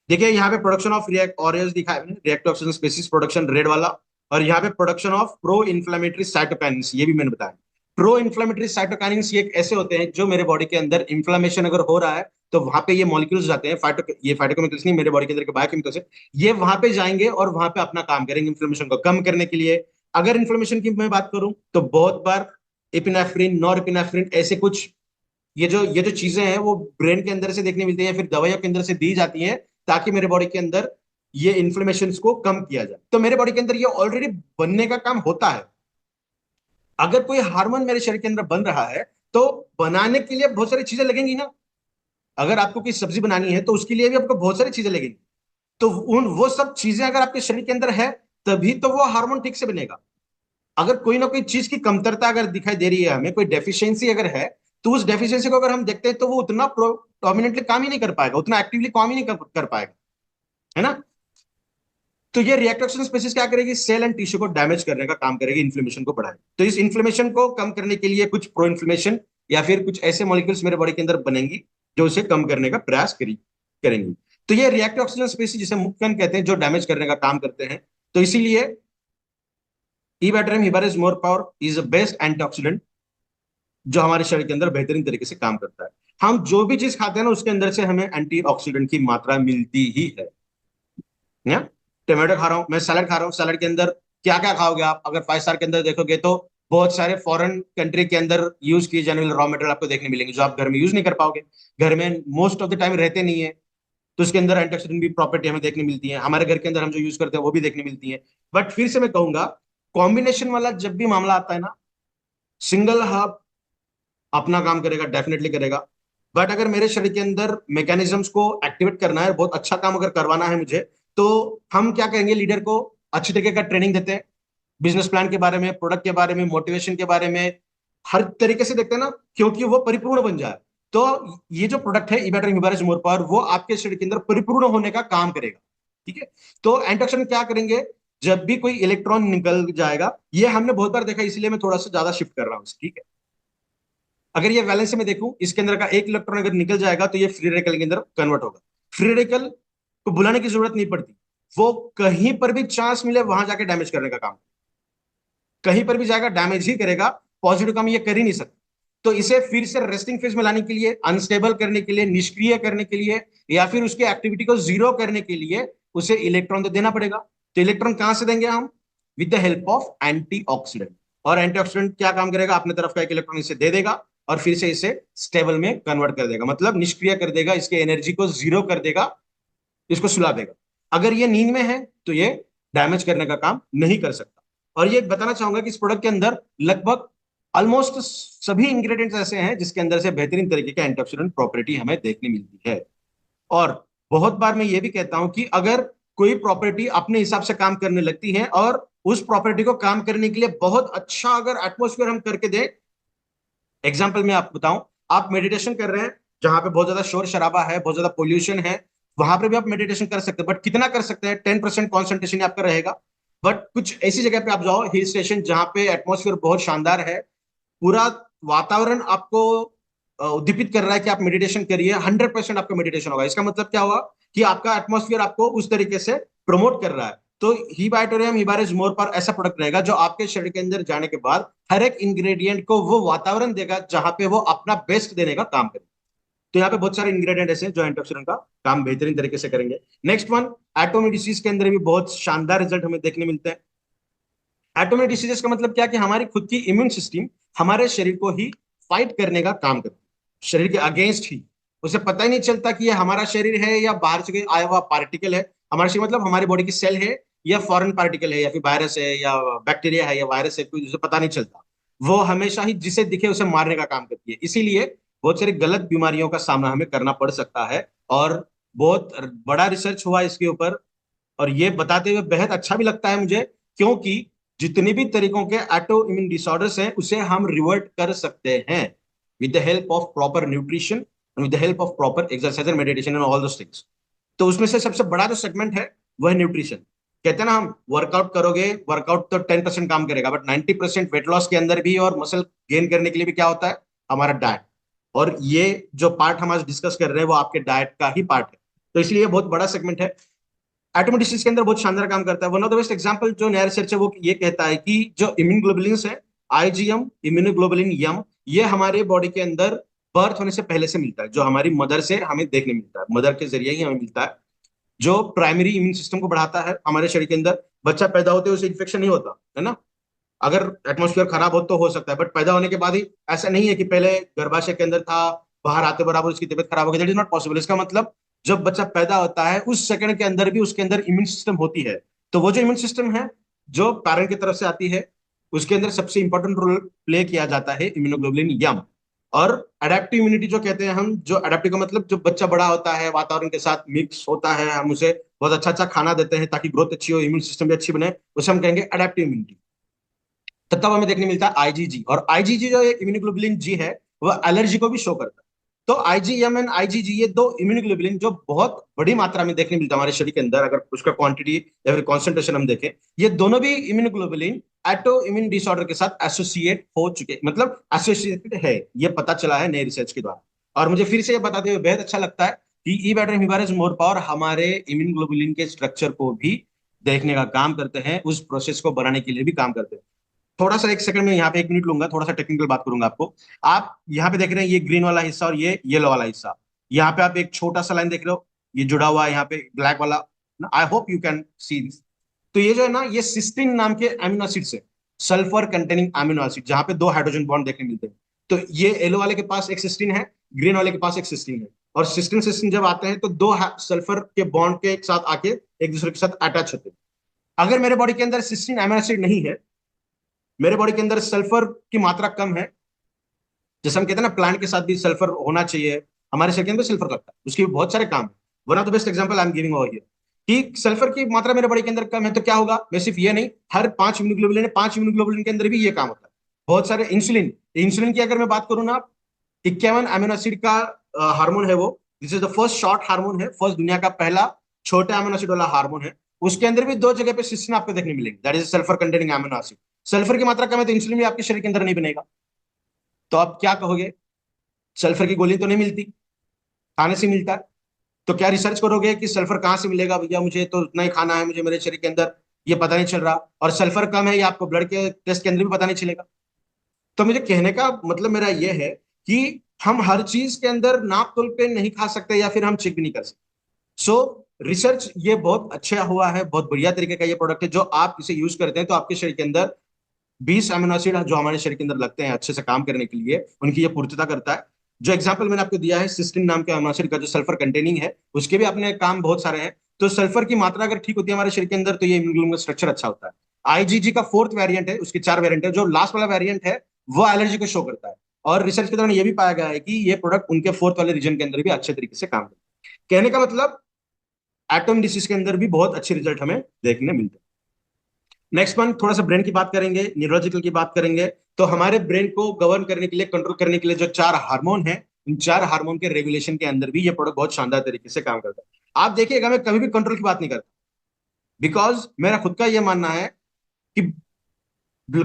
देखिए यहाँ पे प्रोडक्शन ऑफ रिएक्ट ऑरेंज दिखा है मैंने, reactive oxygen species production red वाला, और यहाँ पे production of pro inflammatory cytokinins, ये भी मैंने बताया। प्रो इन्फ्लेमेटरी साइटोकाइनिन्स ये ऐसे होते हैं जो मेरे बॉडी के अंदर इन्फ्लेमेशन अगर हो रहा है तो वहां पे ये मॉलिक्यूल्स जाते हैं, ये फाइटोकेमिकल्स नहीं, मेरे बॉडी के अंदर के बायोकेमिकल्स है, ये वहां पे जाएंगे और वहां पे अपना काम करेंगे इन्फ्लेमेशन को कम करने के लिए। अगर इन्फ्लेमेशन की मैं बात करूं तो बहुत बार एपिनेफ्रिन, नॉरएपिनेफ्रिन, ऐसे कुछ ये जो चीजें हैं वो ब्रेन के अंदर से देखने मिलती हैं या फिर दवाइयों के अंदर से दी जाती हैं, ताकि मेरे बॉडी के अंदर ये इन्फ्लेमेशन को कम किया जाए। तो मेरे बॉडी के अंदर ये ऑलरेडी बनने का काम होता है। अगर कोई हार्मोन मेरे शरीर के अंदर बन रहा है तो बनाने के लिए बहुत सारी चीजें लगेंगी ना। अगर आपको कोई सब्जी बनानी है तो उसके लिए भी आपको बहुत सारी चीजें लगेंगी। तो उन वो सब चीजें अगर आपके शरीर के अंदर है तभी तो वो हार्मोन ठीक से बनेगा। अगर कोई ना कोई चीज की कमतरता अगर दिखाई दे रही है, हमें कोई डेफिशिएंसी अगर है, तो उस डेफिशिएंसी को अगर हम देखते हैं तो वो उतना प्रोमिनेंटली काम ही नहीं कर पाएगा, उतना एक्टिवली काम ही नहीं कर पाएगा, है ना। तो ये रिएक्शन स्पेसिस क्या करेगी, सेल एंड टिश्यू को डैमेज करने का काम करेगी, इन्फ्लेमेशन को बढ़ाएगी। तो इस इन्फ्लेमेशन को कम करने के लिए कुछ प्रो इन्फ्लेमेशन या फिर कुछ ऐसे मॉलिक्यूल्स मेरे बॉडी के अंदर बनेंगी जो उसे कम करने का प्रयास करेंगी। तो ये रिएक्टिव ऑक्सीजन स्पेसीज, जिसे मुक्कन कहते हैं, जो डैमेज करने का काम करते हैं। तो इसीलिए ईबैटरियम हिबारिस more power is the best antioxidant जो हमारे शरीर के अंदर बेहतरीन तरीके से काम करता है। हम जो भी चीज खाते हैं ना उसके अंदर से हमें एंटीऑक्सीडेंट की मात्रा मिलती ही है ना। टमाटो खा रहा हूं मैं, सैलड खा रहा हूँ, सैलड के अंदर क्या क्या खाओगे आप, अगर 5 स्टार के अंदर देखोगे तो बहुत सारे फॉरेन कंट्री के अंदर यूज किए जाने वाले रॉ मटेरियल आपको देखने मिलेंगे जो आप घर में यूज नहीं कर पाओगे, घर में मोस्ट ऑफ द टाइम रहते नहीं है। तो उसके अंदर एंटीऑक्सीडेंट भी प्रॉपर्टी हमें देखने मिलती है, हमारे घर के अंदर हम जो यूज करते हैं वो भी देखने मिलती है। बट फिर से मैं कहूंगा, कॉम्बिनेशन वाला जब भी मामला आता है ना, सिंगल हर्ब अपना काम करेगा, डेफिनेटली करेगा। बट अगर मेरे शरीर के अंदर मैकेनिज्म्स को एक्टिवेट करना है, बहुत अच्छा काम अगर करवाना है मुझे, तो हम क्या करेंगे, लीडर को अच्छी तरीके का ट्रेनिंग देते हैं, बिजनेस प्लान के बारे में, प्रोडक्ट के बारे में, मोटिवेशन के बारे में, हर तरीके से देखते हैं ना, क्योंकि वो परिपूर्ण बन जाए। तो ये जो प्रोडक्ट है इबैटर ह्यूमरस मोर पावर, वो आपके शरीर के अंदर परिपूर्ण होने का काम करेगा। ठीक है। तो एंटीऑक्सीडेंट क्या करेंगे, जब भी कोई इलेक्ट्रॉन निकल जाएगा, ये हमने बहुत बार देखा, इसलिए मैं थोड़ा सा ज्यादा शिफ्ट कर रहा हूँ, ठीक है। अगर ये वैलेंस में देखूं, इसके अंदर का एक इलेक्ट्रॉन अगर निकल जाएगा तो ये फ्री रेडिकल के अंदर कन्वर्ट होगा। फ्री रेडिकल को बुलाने की जरूरत नहीं पड़ती, वो कहीं पर भी चांस मिले वहां जाके डैमेज करने का काम, कहीं पर भी जाएगा डैमेज ही करेगा, पॉजिटिव काम ये कर ही नहीं सकता। तो इसे फिर से रेस्टिंग फेज में लाने के लिए, अनस्टेबल करने के लिए, निष्क्रिय करने के लिए, या फिर उसकी एक्टिविटी को जीरो करने के लिए उसे इलेक्ट्रॉन तो देना पड़ेगा। तो इलेक्ट्रॉन कहां से देंगे हम, with the help of antioxidant. और एंटीऑक्सीडेंट क्या काम करेगा, अपने तरफ का एक इलेक्ट्रॉन इसे दे देगा और फिर से इसे स्टेबल में कन्वर्ट कर देगा, मतलब निष्क्रिय कर देगा, इसके एनर्जी को जीरो कर देगा, इसको सुला देगा। अगर ये नींद में है तो ये डैमेज करने का काम नहीं कर सकता। और ये बताना चाहूंगा कि इस प्रोडक्ट के अंदर लगभग ऑलमोस्ट सभी इंग्रेडिएंट्स ऐसे हैं जिसके अंदर से बेहतरीन तरीके के एंटीऑक्सीडेंट प्रॉपर्टी हमें देखने मिलती है। और बहुत बार मैं ये भी कहता हूं कि अगर कोई प्रॉपर्टी अपने हिसाब से काम करने लगती है और उस प्रॉपर्टी को काम करने के लिए बहुत अच्छा अगर एटमोस्फियर हम करके दें, एग्जाम्पल मैं आपको बताऊं, आप मेडिटेशन कर रहे हैं जहां पे बहुत ज्यादा शोर शराबा है, बहुत ज्यादा पोल्यूशन है, वहां पर भी आप मेडिटेशन कर सकते हैं, बट कितना कर सकते हैं, 10% कॉन्सेंट्रेशन आपका रहेगा। बट कुछ ऐसी जगह पे आप जाओ, हिल स्टेशन, जहां पे एटमोस्फियर बहुत शानदार है, पूरा वातावरण आपको उद्दीपित कर रहा है कि आप मेडिटेशन करिए, 100% आपका मेडिटेशन होगा। इसका मतलब क्या हुआ कि आपका एटमोस्फियर आपको उस तरीके से प्रमोट कर रहा है। तो हिबाइटोरियम हिबारिस मोर पर ऐसा प्रोडक्ट रहेगा जो आपके शरीर के अंदर जाने के बाद हर एक इंग्रेडिएंट को वो वातावरण देगा जहां पे वो अपना बेस्ट देने का काम करे। तो यहाँ पे बहुत सारे इंग्रेडिएंट ऐसे हैं जो एंटीऑक्सीडेंट का काम बेहतरीन तरीके से करेंगे। नेक्स्ट वन, एटोमिक डिसीज के अंदर भी बहुत शानदार रिजल्ट हमें देखने मिलते हैं। एटोमिक डिसीजेस का मतलब क्या कि हमारी खुद की इम्यून सिस्टम हमारे शरीर को ही फाइट करने का काम करती है, शरीर के अगेंस्ट ही। उसे पता ही नहीं चलता कि ये हमारा शरीर है या बाहर से आया हुआ पार्टिकल है। हमारा शरीर मतलब हमारी बॉडी की सेल है या फॉरेन पार्टिकल है या फिर वायरस है या बैक्टीरिया है या वायरस है, कोई उसे पता नहीं चलता। वो हमेशा ही जिसे दिखे उसे मारने का काम करती है। इसीलिए बहुत सारी गलत बीमारियों का सामना हमें करना पड़ सकता है। और बहुत बड़ा रिसर्च हुआ इसके ऊपर, और ये बताते हुए बेहद अच्छा भी लगता है मुझे, क्योंकि जितने भी तरीकों के ऑटो इम्यून डिसऑर्डर्स हैं उसे हम रिवर्ट कर सकते हैं। with the help of proper nutrition and with the help of proper exercise and meditation and all those things. तो उसमें से सबसे बड़ा जो सेगमेंट है वो है न्यूट्रिशन। कहते हैं ना, हम वर्कआउट करोगे, वर्कआउट तो 10% काम करेगा, बट 90% वेट लॉस के अंदर भी और मसल गेन करने के लिए भी क्या होता है, हमारा डाइट। और ये जो पार्ट हम आज डिस्कस कर रहे हैं वो आपके डाइट का ही पार्ट है, तो इसलिए ये बहुत बड़ा सेगमेंट है। एटॉमिक डिसीज के अंदर बहुत शानदार काम करता है। One of the best example जो नया रिसर्च है वो ये कहता है कि जो इम्यूनोग्लोबुलिन है, आईजीएम, इम्यूनोग्लोबुलिन यम, ये हमारे बॉडी के अंदर बर्थ होने से पहले से मिलता है, जो हमारी मदर से हमें देखने मिलता है, मदर के जरिए ही हमें मिलता है, जो प्राइमरी इम्यून सिस्टम को बढ़ाता है हमारे शरीर के अंदर। बच्चा पैदा होते हुए उसे इन्फेक्शन नहीं होता है ना, अगर एटमोस्फेयर खराब हो तो हो सकता है, बट पैदा होने के बाद ही ऐसा नहीं है कि पहले गर्भाशय के अंदर था, बाहर आते बराबर उसकी तबीयत खराब हो गई। That is not possible. इसका मतलब जब बच्चा पैदा होता है उस सेकंड के अंदर भी उसके अंदर इम्यून सिस्टम होती है। तो वो जो इम्यून सिस्टम है जो पेरेंट की तरफ से आती है, उसके अंदर सबसे इंपॉर्टेंट रोल प्ले किया जाता है इम्यूनोग्लोबुलिन यम। और अडेप्टिव इम्यूनिटी जो कहते हैं हम, जो अडेप्टिव का मतलब जब बच्चा बड़ा होता है, वातावरण के साथ मिक्स होता है, हम उसे बहुत अच्छा अच्छा खाना देते हैं ताकि ग्रोथ अच्छी हो, इम्यून सिस्टम भी अच्छी बने, उसे हम कहेंगे अडेप्टिव इम्यूनिटी। तो तब हमें देखने मिलता है आईजीजी। और आईजीजी जो इम्यूनोग्लोबुलिन जी है वह एलर्जी को भी शो करता है। तो आईजीएम एंड आईजीजी ये दो इम्यूनोग्लोबुलिन जो बहुत बड़ी मात्रा में देखने मिलता है हमारे शरीर के अंदर, अगर उसका क्वांटिटी या फिर कॉन्सेंट्रेशन हम देखें, ये दोनों भी इम्यूनोग्लोबुलिन ऑटो इम्यून डिसऑर्डर के साथ एसोसिएट हो चुके, मतलब एसोसिएटेड है, ये पता चला है नए रिसर्च के द्वारा। और मुझे फिर से ये बताते हुए बेहद अच्छा लगता है कि ई बैटर हीमोरेज मोर पावर हमारे इम्यूनोग्लोबुलिन के स्ट्रक्चर को भी देखने का काम करते हैं, उस प्रोसेस को बनाने के लिए भी काम करते हैं। थोड़ा सा एक सेकंड में यहाँ पे 1 मिनट लूंगा, थोड़ा सा टेक्निकल बात करूंगा आपको। आप यहाँ पे देख रहे हैं ये ग्रीन वाला हिस्सा और ये येलो वाला हिस्सा, यहाँ पे आप एक छोटा सा लाइन देख रहे हो, ये जुड़ा हुआ है यहाँ पे ब्लैक वाला। I hope you can see this. तो ये जो है ना, ये सिस्टीन नाम के अमीनो एसिड से, सल्फर कंटेनिंग अमीनो एसिड, जहाँ पे दो हाइड्रोजन बॉन्ड देखने मिलते हैं। तो ये येलो वाले के पास एक सिस्टीन है, ग्रीन वाले के पास एक सिस्टीन है। और सिस्टीन सिस्टीन जब आते हैं तो दो सल्फर के बॉन्ड के एक साथ आके एक दूसरे के साथ अटैच होते हैं। अगर मेरे बॉडी के अंदर सिस्टीन अमीनो एसिड नहीं है, मेरे बॉडी के अंदर सल्फर की मात्रा कम है, जैसे हम कहते हैं ना प्लांट के साथ भी सल्फर होना चाहिए, हमारे शरीर के अंदर सल्फर लगता है, उसके भी बहुत सारे काम है। One of the best example I am giving over here कि सल्फर की मात्रा मेरे बॉडी के अंदर कम है तो क्या होगा, मैं सिर्फ ये नहीं, हर 5 इम्यूनोग्लोबुलिन, 5 इम्यूनोग्लोबुलिन के अंदर भी ये काम होता है। बहुत सारे इंसुलिन, इंसुलिन की अगर मैं बात करूँ ना, 51 अमीनो एसिड का हार्मोन है वो। This is the first short hormone है, फर्स्ट दुनिया का पहला छोटा अमीनो एसिड वाला हार्मोन है। उसके अंदर भी दो जगह पे सिस्टीन आपको देखने मिलेंगे, that is sulphur containing amino acid. Sulphur की मात्रा कम है तो इंसुलिन भी आपके शरीर के अंदर नहीं बनेगा। तो आप क्या कहोगे, सल्फर की गोली तो नहीं मिलती, खाने से मिलता है। तो क्या रिसर्च करोगे कि सल्फर कहाँ से मिलेगा, भैया मुझे तो उतना ही खाना है, मुझे मेरे शरीर के अंदर ये पता नहीं चल रहा, और सल्फर कम है ये आपको ब्लड के टेस्ट के अंदर भी पता नहीं चलेगा। तो मुझे कहने का मतलब मेरा ये है कि हम हर चीज के अंदर नाप तोल पे नहीं खा सकते या फिर हम चेक भी नहीं कर सकते। सो रिसर्च ये बहुत अच्छा हुआ है, बहुत बढ़िया तरीके का ये प्रोडक्ट है, जो आप इसे यूज करते हैं तो आपके शरीर के अंदर 20 अमीनो एसिड जो हमारे शरीर के अंदर लगते हैं अच्छे से काम करने के लिए, उनकी ये पूर्तता करता है। जो एग्जाम्पल मैंने आपको दिया है सिस्टीन नाम के अमीनो एसिड का, जो सल्फर कंटेनिंग है, उसके भी अपने काम बहुत सारे हैं। तो सल्फर की मात्रा अगर ठीक होती है हमारे शरीर के अंदर तो ये इम्यूनोग्लोबुलिन का स्ट्रक्चर अच्छा होता है। आईजीजी का फोर्थ वेरिएंट है, उसके 4 वेरिएंट है, जो लास्ट वाला वेरिएंट है वो एलर्जी को शो करता है। और रिसर्च के दौरान ये भी पाया गया है कि ये प्रोडक्ट उनके फोर्थ वाले रीजन के अंदर भी अच्छे तरीके से काम करता है। कहने का मतलब एटम डिसीज के अंदर भी बहुत अच्छे रिजल्ट हमें देखने मिलते हैं। नेक्स्ट वन, थोड़ा सा ब्रेन की बात करेंगे, न्यूरोलॉजिकल की बात करेंगे। तो हमारे ब्रेन को गवर्न करने के लिए, कंट्रोल करने के लिए जो 4 हार्मोन है, इन 4 हार्मोन के रेगुलेशन के अंदर भी ये प्रोडक्ट बहुत शानदार तरीके से काम करता है। आप देखिएगा मैं कभी भी कंट्रोल की बात नहीं करता, बिकॉज मेरा खुद का ये मानना है कि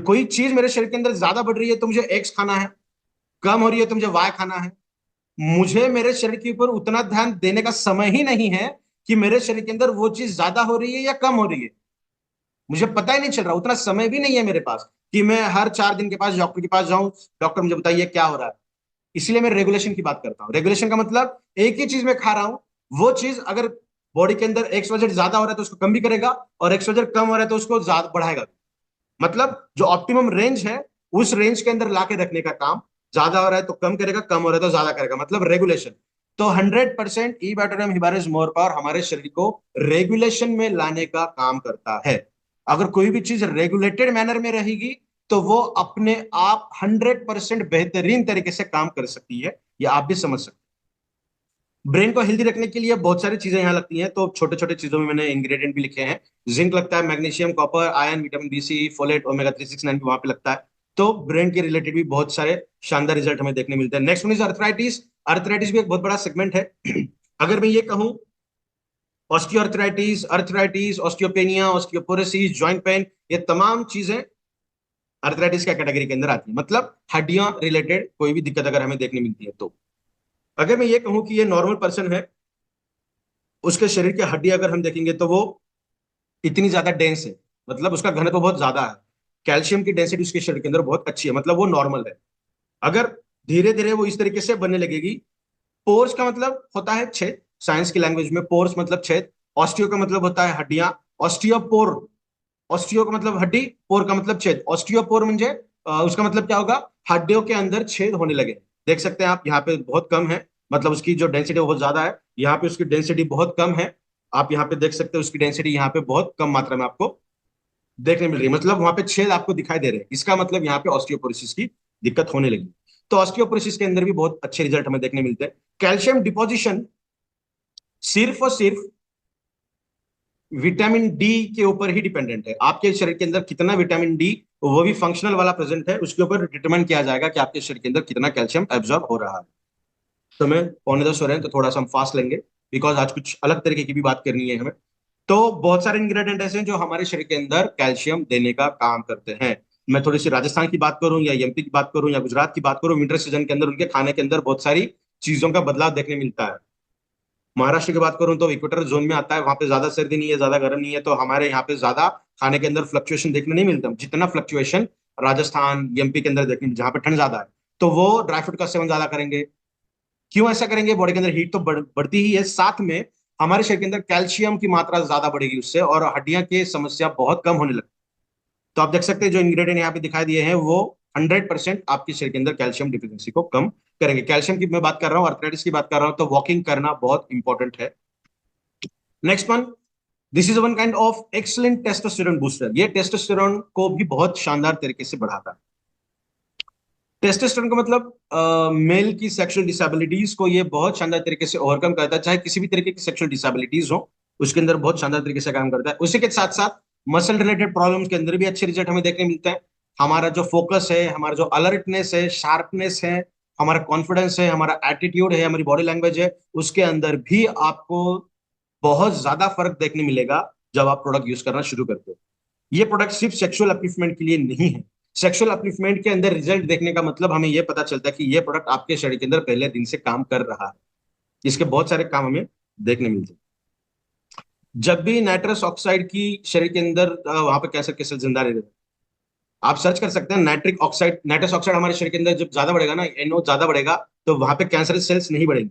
कोई चीज मेरे शरीर के अंदर ज्यादा बढ़ रही है तो मुझे एक्स खाना है, कम हो रही है तो मुझे वाई खाना है। मुझे मेरे शरीर के ऊपर उतना ध्यान देने का समय ही नहीं है कि मेरे शरीर के अंदर वो चीज ज्यादा हो रही है या कम हो रही है। मुझे पता ही नहीं चल रहा, उतना समय भी नहीं है मेरे पास कि मैं हर 4 दिन के पास डॉक्टर के पास जाऊं, डॉक्टर मुझे बताइए क्या हो रहा है। इसलिए मैं रेगुलेशन की बात करता हूँ। रेगुलेशन का मतलब एक ही चीज मैं खा रहा हूं, वो चीज अगर बॉडी के अंदर एक्सवाइजेड ज्यादा हो रहा है तो उसको कम भी करेगा, और एक्सवाइजेड कम हो रहा है तो उसको ज्यादा बढ़ाएगा। मतलब जो ऑप्टिमम रेंज है उस रेंज के अंदर लाके रखने का काम, ज्यादा हो रहा है तो कम करेगा, कम हो रहा है तो ज्यादा करेगा, मतलब रेगुलेशन। तो 100% ई बैटोरियम हिबारिस मोर पावर हमारे शरीर को रेगुलेशन में लाने का काम करता है। अगर कोई भी चीज रेगुलेटेड मैनर में रहेगी तो वो अपने आप 100% बेहतरीन तरीके से काम कर सकती है, ये आप भी समझ सकते हैं। ब्रेन को हेल्दी रखने के लिए बहुत सारी चीजें यहाँ लगती हैं, तो छोटे छोटे चीजों में मैंने इंग्रेडिएंट भी लिखे हैं। जिंक लगता है, magnesium, copper, iron, vitamin B C, folate, omega 369 भी वहां पे लगता है। तो ब्रेन के रिलेटेड भी बहुत सारे शानदार रिजल्ट हमें देखने मिलते हैं। Next one is arthritis. Arthritis भी एक बहुत बड़ा सेगमेंट है। अगर मैं ये कहूं, osteoarthritis, arthritis, osteopenia, osteoporosis, joint pain, ये तमाम चीजें अर्थराइटिस का कैटेगरी के अंदर आती है। मतलब हड्डियां रिलेटेड कोई भी दिक्कत अगर हमें देखने मिलती है तो। अगर मैं ये कहूं कि ये नॉर्मल पर्सन है, उसके शरीर की हड्डी अगर हम देखेंगे तो वो इतनी ज्यादा डेंस है, मतलब उसका घनत्व बहुत ज्यादा है, कैल्शियम की डेंसिटी उसके शरीर के अंदर बहुत अच्छी है, मतलब वो नॉर्मल है। अगर धीरे धीरे वो इस तरीके से बनने लगेगी, पोर्स का मतलब होता है छेद, साइंस की लैंग्वेज में पोर्स मतलब छेद। ऑस्टियो का मतलब होता है हड्डियां। ऑस्टियोपोर, ऑस्टियो का मतलब हड्डी, पोर का मतलब छेद। ऑस्टियोपोर म्हणजे उसका मतलब क्या होगा, हड्डियों के अंदर छेद होने लगे। देख सकते हैं आप यहाँ पे बहुत कम है, मतलब उसकी जो डेंसिटी बहुत ज्यादा है, यहाँ पे उसकी डेंसिटी बहुत कम है। आप यहाँ पे देख सकते हैं उसकी डेंसिटी यहाँ पे बहुत कम मात्रा में आपको देखने मिल रही है, मतलब वहां पे छेद आपको दिखाई दे रहे हैं। इसका मतलब यहाँ पे ऑस्टियोपोरोसिस की दिक्कत होने लगी। तो ऑस्टियोपोरोसिस के अंदर भी बहुत अच्छे रिजल्ट हमें देखने मिलते हैं। कैल्शियम डिपोजिशन सिर्फ और सिर्फ विटामिन डी के ऊपर ही डिपेंडेंट है। आपके शरीर के अंदर कितना विटामिन डी, वो भी फंक्शनल वाला प्रेजेंट है, उसके ऊपर डिटरमाइन किया जाएगा कि आपके शरीर के अंदर कितना कैल्शियम एब्जॉर्ब हो रहा है। तो मैं 9:45 हो रहे हैं, तो थोड़ा सा हम फास्ट लेंगे, बिकॉज आज कुछ अलग तरीके की भी बात करनी है हमें। तो बहुत सारे इंग्रेडिएंट ऐसे हैं जो हमारे शरीर के अंदर कैल्शियम देने का काम करते हैं। मैं थोड़ी सी राजस्थान की बात करूं या एमपी की बात करूं या गुजरात की बात करूं, विंटर सीजन के अंदर उनके खाने के अंदर बहुत सारी चीजों का बदलाव देखने मिलता है। महाराष्ट्र की बात करूं तो इक्वेटर जोन में आता है, वहां पे ज्यादा सर्दी नहीं है, ज्यादा गर्म नहीं है, तो हमारे यहाँ पे ज्यादा खाने के अंदर फ्लक्चुएशन देखने नहीं मिलता, जितना फ्लक्चुएशन राजस्थान एमपी के अंदर देखने, जहाँ पे ठंड ज्यादा है। तो वो ड्राई फ्रूट का सेवन ज्यादा करेंगे। क्यों ऐसा करेंगे, बॉडी के अंदर हीट तो बढ़ती ही है, साथ में हमारे शरीर के अंदर कैल्शियम की मात्रा ज्यादा बढ़ेगी उससे, और हड्डियां की समस्या बहुत कम होने लगती। तो आप देख सकते हैं जो इंग्रेडिएंट यहाँ पे दिखाई दिए हैं वो 100% आपके शरीर के अंदर कैल्शियम डिफिशिएंसी को कम करेंगे। कैल्शियम की मैं बात कर रहा हूँ, अर्थराइटिस की बात कर रहा हूँ, तो वॉकिंग करना बहुत इंपॉर्टेंट है। Next one, this is one kind of excellent testosterone booster. ये टेस्टोस्टेरोन को भी बहुत शानदार तरीके से बढ़ाता है। टेस्टोस्टेरोन का मतलब मेल की सेक्सुअल डिसेबिलिटीज को ये बहुत शानदार तरीके से ओवरकम करता है, चाहे किसी भी तरीके की सेक्सुअल डिसेबिलिटीज हो, उसके अंदर बहुत शानदार तरीके से काम करता है। उसी के साथ साथ मसल रिलेटेड प्रॉब्लम्स के अंदर भी अच्छे रिजल्ट हमें देखने मिलते हैं। हमारा जो फोकस है, हमारा जो अलर्टनेस है, शार्पनेस है, हमारा कॉन्फिडेंस है, हमारा एटीट्यूड है, हमारी बॉडी लैंग्वेज है, उसके अंदर भी आपको बहुत ज्यादा फर्क देखने मिलेगा जब आप प्रोडक्ट यूज करना शुरू करते हो। ये प्रोडक्ट सिर्फ सेक्सुअल अपलिफ्टमेंट के लिए नहीं है। सेक्सुअल अपलिफ्टमेंट के अंदर रिजल्ट देखने का मतलब हमें यह पता चलता है कि ये प्रोडक्ट आपके शरीर के अंदर पहले दिन से काम कर रहा है। इसके बहुत सारे काम हमें देखने मिलते हैं। जब भी नाइट्रस ऑक्साइड की शरीर के अंदर वहां पे कैंसर के सेल जिंदा रहते हैं, आप सर्च कर सकते हैं नाइट्रिक ऑक्साइड, नाइट्रस ऑक्साइड हमारे शरीर के अंदर जब ज्यादा बढ़ेगा ना, एनओ ज्यादा बढ़ेगा, तो वहां पे कैंसर सेल्स नहीं बढ़ेंगी,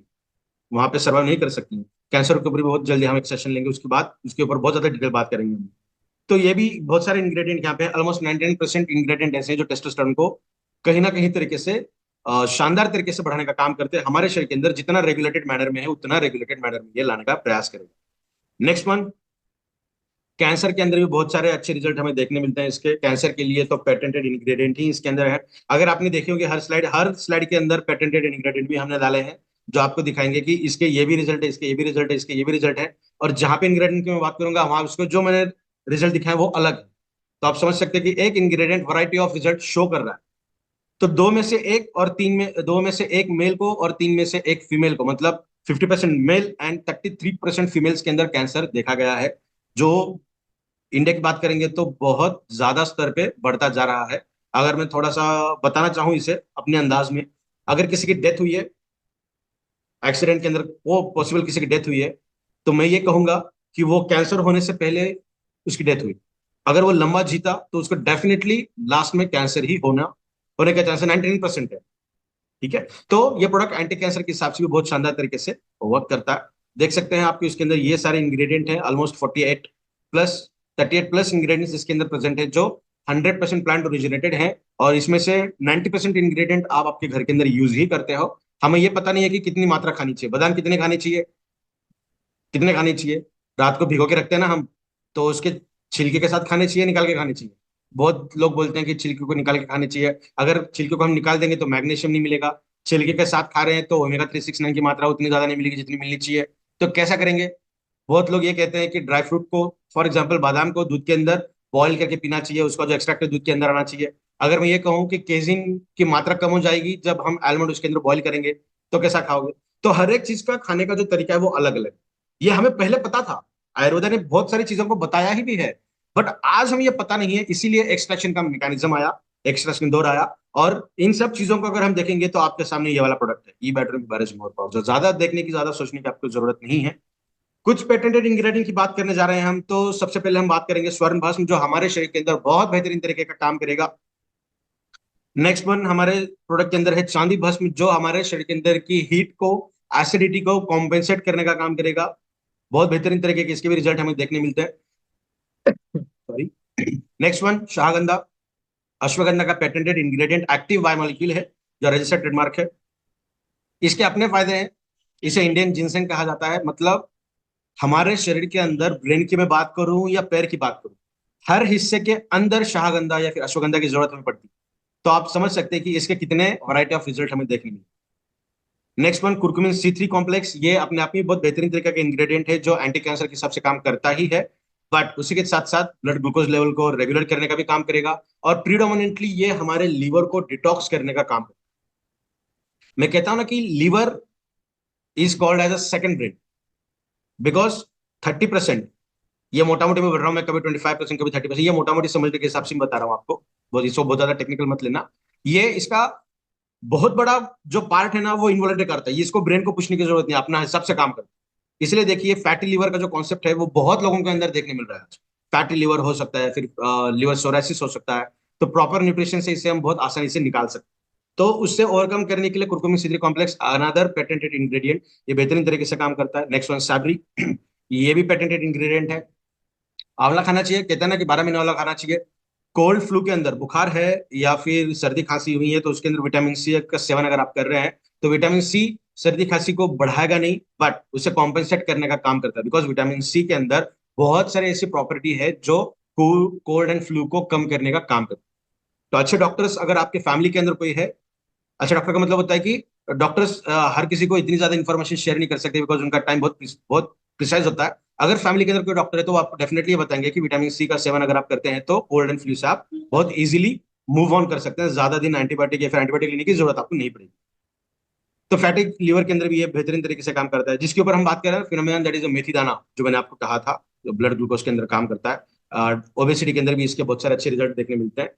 वहां पे सर्वाइव नहीं कर सकती हैं। कैंसर के ऊपर भी बहुत जल्दी हम एक सेशन लेंगे, उसके बाद उसके ऊपर बहुत ज्यादा डिटेल बात करेंगे हम। तो ये भी बहुत सारे इंग्रेडिएंट यहाँ पे, ऑलमोस्ट 99% इंग्रेडिएंट ऐसे हैं जो टेस्टोस्टेरोन को कहीं ना कहीं तरीके से शानदार तरीके से बढ़ाने का काम करते हैं। हमारे शरीर के अंदर जितना रेगुलेटेड मैनर में है, उतना रेगुलेटेड मैनर में ये लाने का प्रयास करेगा। नेक्स्ट वन, कैंसर के अंदर भी बहुत सारे अच्छे रिजल्ट हमें देखने मिलते हैं इसके। कैंसर के लिए तो पेटेंटेड इंग्रेडिएंट ही इसके अंदर है। अगर आपने देखे होंगे हर स्लाइड के अंदर पेटेंटेड इंग्रेडिएंट भी हमने डाले हैं, जो आपको दिखाएंगे कि इसके ये भी रिजल्ट है, इसके ये भी रिजल्ट है, इसके ये भी रिजल्ट है। और जहां पे इंग्रेडिएंट की मैं बात करूंगा, वहां उसको जो मैंने रिजल्ट दिखाए वो अलग है। तो आप समझ सकते हैं कि एक ingredient variety of result show कर रहा है। तो दो में से एक मेल को और तीन में से एक फीमेल को, मतलब 50% मेल एंड 33% फीमेल्स के अंदर कैंसर देखा गया है, जो इंडिया की बात करेंगे तो बहुत ज्यादा स्तर पे बढ़ता जा रहा है। अगर मैं थोड़ा सा बताना चाहूँ इसे अपने अंदाज में, अगर किसी की डेथ हुई है एक्सीडेंट के अंदर, वो पॉसिबल किसी की डेथ हुई है, तो मैं ये कहूंगा कि वो कैंसर होने से पहले उसकी डेथ हुई। अगर वो लंबा जीता तो उसको डेफिनेटली लास्ट में कैंसर ही होने का चांस 99% है। ठीक है, तो ये प्रोडक्ट एंटी कैंसर के हिसाब से भी बहुत शानदार तरीके से वर्क करता है। देख सकते हैं आपके उसके अंदर ये सारे इंग्रेडिएंट हैं, ऑलमोस्ट 48 प्लस 38+ इंग्रेडिएंट्स इसके अंदर प्रेजेंट है, जो 100% प्लांट ओरिजिनेटेड है। और इसमें से 90% इंग्रेडिएंट आप आपके घर के अंदर यूज ही करते हो। हमें ये पता नहीं है कि कितनी मात्रा खानी चाहिए, बादाम कितने खाने चाहिए, कितने खाने चाहिए। रात को भिगो के रखते हैं ना हम, तो उसके छिलके के साथ खाने चाहिए, निकाल के खाने चाहिए। बहुत लोग बोलते हैं कि छिलके को निकाल के खाने चाहिए। अगर छिलके को हम निकाल देंगे तो मैग्नीशियम नहीं मिलेगा। छिलके के साथ खा रहे हैं तो ओमेगा 369 की मात्रा उतनी ज्यादा नहीं मिलेगी जितनी मिलनी चाहिए। तो कैसा करेंगे, बहुत लोग ये कहते हैं कि ड्राई फ्रूट को, फॉर एग्जाम्पल बादाम को दूध के अंदर बॉईल करके पीना चाहिए, उसका जो एक्सट्रैक्ट है दूध के अंदर आना चाहिए। अगर मैं ये कहूँ कि केजिन की मात्रा कम हो जाएगी जब हम आलमंड उसके अंदर बॉईल करेंगे, तो कैसा खाओगे? तो हर एक चीज का खाने का जो तरीका है वो अलग अलग, ये हमें पहले पता था, आयुर्वेदा ने बहुत सारी चीजों को बताया ही भी है, बट आज हमें ये पता नहीं है, इसीलिए एक्सट्रैक्शन का मैकेनिज्म आया, एक्सट्रैक्शन दौर आया। और इन सब चीजों को अगर हम देखेंगे तो आपके सामने ये वाला प्रोडक्ट है, ई बैटरी बारिश मोर पावर, जो ज्यादा देखने की, ज्यादा सोचने की आपको जरूरत नहीं है। कुछ पेटेंटेड इंग्रेडिएंट की बात करने जा रहे हैं हम, तो सबसे पहले हम बात करेंगे स्वर्ण भस्म, जो हमारे शरीर के अंदर बहुत बेहतरीन तरीके का काम करेगा। नेक्स्ट वन हमारे प्रोडक्ट के अंदर है चांदी भस्म, जो हमारे शरीर के अंदर की हीट को, एसिडिटी को कॉम्पेंसेट करने का काम करेगा। बहुत बेहतरीन तरीके के इसके भी रिजल्ट हमें देखने मिलते हैं। सॉरी। नेक्स्ट वन शाहगंधा, अश्वगंधा का पेटेंटेड इंग्रेडिएंट एक्टिव बायोमोलिक्यूल है, जो रजिस्टर्ड ट्रेडमार्क है। इसके अपने फायदे हैं, इसे इंडियन जिनसेंग कहा जाता है। मतलब हमारे शरीर के अंदर, ब्रेन की मैं बात करूं या पैर की बात करूं, हर हिस्से के अंदर शाहगंधा या फिर अश्वगंधा की जरूरत हमें पड़ती है। तो आप समझ सकते हैं कि इसके कितने वैरायटी ऑफ रिजल्ट हमें देखने मिले। Next one curcumin C3 complex, ये अपने आप में बहुत बेहतरीन तरीके का इंग्रेडिएंट है, जो एंटी कैंसर के हिसाब से काम करता ही है, बट उसी के साथ साथ ब्लड ग्लूकोज लेवल को रेगुलर करने का भी काम करेगा। और प्रीडोमिनेंटली ये हमारे लीवर को डिटॉक्स करने का काम करेगा। मैं कहता हूं ना कि liver is called as a second brain, because 30%, ये मोटा मोटी मैं बोल रहा हूँ, मैं कभी 25%, कभी 30%, ये मोटा मोटी समझने के हिसाब से मैं बता रहा हूँ आपको, बहुत इसको बहुत ज्यादा टेक्निकल मत लेना। ये इसका बहुत बड़ा जो पार्ट है ना, वो इन्वॉल्व करता है, ये इसको ब्रेन को पूछने की जरूरत नहीं, अपना हिसाब से काम करता है। इसलिए देखिए, फैटी लीवर का जो कॉन्सेप्ट है वो बहुत लोगों के अंदर देखने मिल रहा है आज। फैटी लीवर हो सकता है, फिर लीवर सोरासिस हो सकता है, तो प्रॉपर न्यूट्रिशन से इसे हम बहुत आसानी से निकाल सकते हैं। तो उससे ओवरकम करने के लिए curcumin C3 complex another patented ingredient, ये बेहतरीन तरीके से काम करता है। नेक्स्ट वन सैबरी, ये भी पेटेंटेड इंग्रेडिएंट है। आंवला खाना चाहिए, कहते हैं ना कि 12 महीने वाला खाना चाहिए। कोल्ड फ्लू के अंदर, बुखार है या फिर सर्दी खांसी हुई है, तो उसके अंदर विटामिन सी का सेवन अगर आप कर रहे हैं, तो विटामिन सी सर्दी खांसी को बढ़ाएगा नहीं, बट उसे कॉम्पेंसेट करने का काम करता है, बिकॉज विटामिन सी के अंदर बहुत सारे ऐसी प्रॉपर्टी है जो कोल्ड एंड फ्लू को कम करने का काम करता है। तो अच्छे डॉक्टर्स अगर आपके फैमिली के अंदर कोई है, अच्छा डॉक्टर का मतलब होता है कि डॉक्टर्स हर किसी को इतनी ज्यादा इन्फॉर्मेशन शेयर नहीं कर सकते, बिकॉज उनका टाइम बहुत बहुत प्रिसाइज होता है। अगर फैमिली के अंदर कोई डॉक्टर है तो वो आपको डेफिनेटली ये बताएंगे कि विटामिन सी का सेवन अगर आप करते हैं तो कोल्ड एंड फ्लू से आप बहुत इजीली मूव ऑन कर सकते हैं, ज्यादा दिन एंटीबायोटिक या फिर एंटीबायोटिक लेने की जरूरत आपको नहीं पड़ेगी। तो फैटी लीवर के अंदर भी ये बेहतरीन तरीके से काम करता है। जिसके ऊपर हम बात कर रहे हैं फिनोमेनन, दैट इज मेथी दाना, जो मैंने आपको कहा था, जो ब्लड ग्लूकोज के अंदर काम करता है। ओबेसिटी के अंदर भी इसके बहुत सारे अच्छे रिजल्ट देखने मिलते हैं।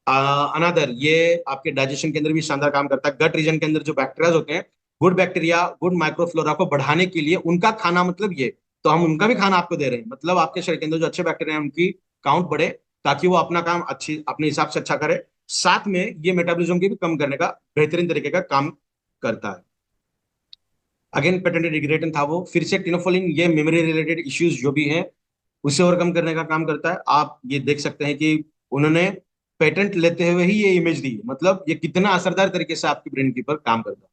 अनादर, ये आपके डाइजेशन के अंदर भी शानदार काम करता है। गट रीजन के अंदर जो बैक्टीरिया होते हैं, गुड बैक्टीरिया, गुड माइक्रोफ्लोरा को बढ़ाने के लिए उनका खाना, मतलब ये, तो हम उनका भी खाना आपको दे रहे हैं, मतलब आपके शरीर के अंदर जो अच्छे बैक्टीरिया हैं उनकी काउंट बढ़े, ताकि वो अपना काम अच्छी अपने हिसाब से अच्छा करे। साथ में ये मेटाबॉलिज्म की भी कम करने का बेहतरीन तरीके का काम करता है। अगेन पेटेंटेड इंग्रेडिएंट था वो। फिर से टिनोफोलिन, ये मेमोरी रिलेटेड इश्यूज जो भी हैं उसे ओवरकम करने का काम करता है। आप ये देख सकते हैं कि उन्होंने पेटेंट लेते हुए ही ये इमेज दी, मतलब ये कितना असरदार तरीके से आपकी ब्रेन के ऊपर काम करता है।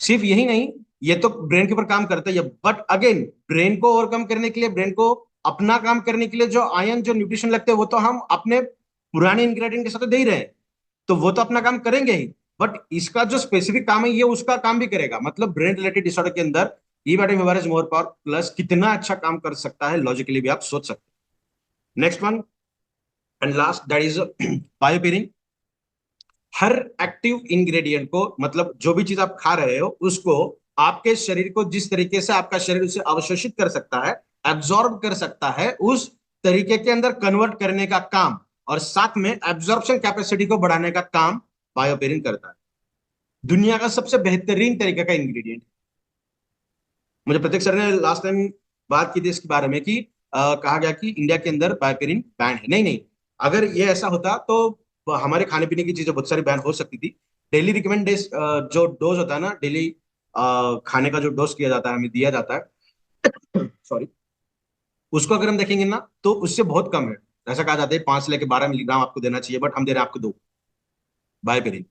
सिर्फ यही नहीं, ये तो ब्रेन के ऊपर काम करता है, बट अगेन ब्रेन को ओवरकम करने के लिए, ब्रेन को अपना काम करने के लिए जो आयन, जो न्यूट्रिशन लगते हैं, वो तो हम अपने पुराने इंग्रेडिएंट के साथ तो दे ही रहे हैं, तो वो तो अपना काम करेंगे ही, बट इसका जो स्पेसिफिक काम है ये उसका काम भी करेगा। मतलब ब्रेन रिलेटेड डिसऑर्डर के अंदर ई बैटरी मेवारेज मोर पावर प्लस कितना अच्छा काम कर सकता है, लॉजिकली भी आप सोच सकते हैं। Next one and last, that is bioperine. हर एक्टिव इंग्रेडिएंट को, मतलब जो भी चीज आप खा रहे हो उसको, आपके शरीर को जिस तरीके से आपका शरीर उसे अवशोषित कर सकता है, एब्जॉर्ब कर सकता है, उस तरीके के अंदर कन्वर्ट करने का काम, और साथ में एब्जॉर्प्शन कैपेसिटी को बढ़ाने का काम बायोपेरिन करता है। दुनिया का सबसे बेहतरीन तरीके का इंग्रेडिएंट। मुझे प्रतीक सर ने लास्ट टाइम बात की थी इसके बारे में कि कहा गया कि इंडिया के अंदर बायोपेरिन बैन है। नहीं नहीं, अगर ये ऐसा होता तो हमारे खाने पीने की चीजें बहुत सारी बैन हो सकती थी। डेली रिकमेंडेड जो डोज होता है ना, डेली खाने का जो डोज किया जाता है, हमें दिया जाता है, सॉरी, उसको अगर हम देखेंगे ना तो उससे बहुत कम है। ऐसा कहा जाता है 5 से लेकर 12 मिलीग्राम आपको देना चाहिए, बट हम दे रहे हैं आपको 2 बायोपेरिन।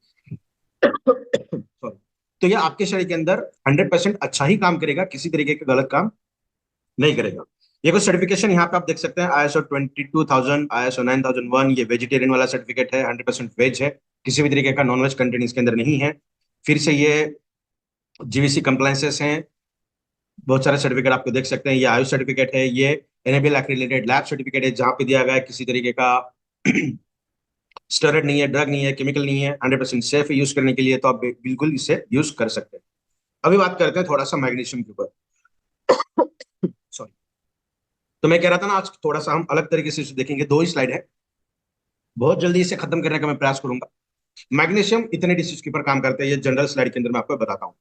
सॉरी। तो ये आपके शरीर के अंदर 100% अच्छा ही काम करेगा, किसी तरीके का गलत काम नहीं करेगा। ये कुछ सर्टिफिकेशन यहाँ पे आप देख सकते हैं, ISO 22000, ISO 9001, ये वेजिटेरियन वाला सर्टिफिकेट है, 100% वेज है, किसी भी तरीके का नॉन वेज कंटेंट इसके अंदर नहीं है। फिर से ये GVC कंप्लायंसेस हैं, बहुत सारे सर्टिफिकेट आपको देख सकते हैं। ये आयुष सर्टिफिकेट है, ये एनेबल एक्रीडिटेड लैब सर्टिफिकेट है, जहाँ पे दिया गया है किसी तरीके का स्टेरॉइड नहीं है, ड्रग नहीं है, केमिकल नहीं है, 100% सेफ है यूज करने के लिए, तो आप बिल्कुल इसे यूज कर सकते हैं। अभी बात करते हैं थोड़ा सा मैग्नीशियम के ऊपर। सॉरी। तो मैं कह रहा था ना, आज थोड़ा सा हम अलग तरीके से इसे देखेंगे। दो ही स्लाइड है, बहुत जल्दी इसे खत्म करने का मैं प्रयास करूंगा। मैग्नीशियम इतने डिसीज के ऊपर काम करते हैं, ये जनरल स्लाइड के अंदर मैं आपको बताता हूँ।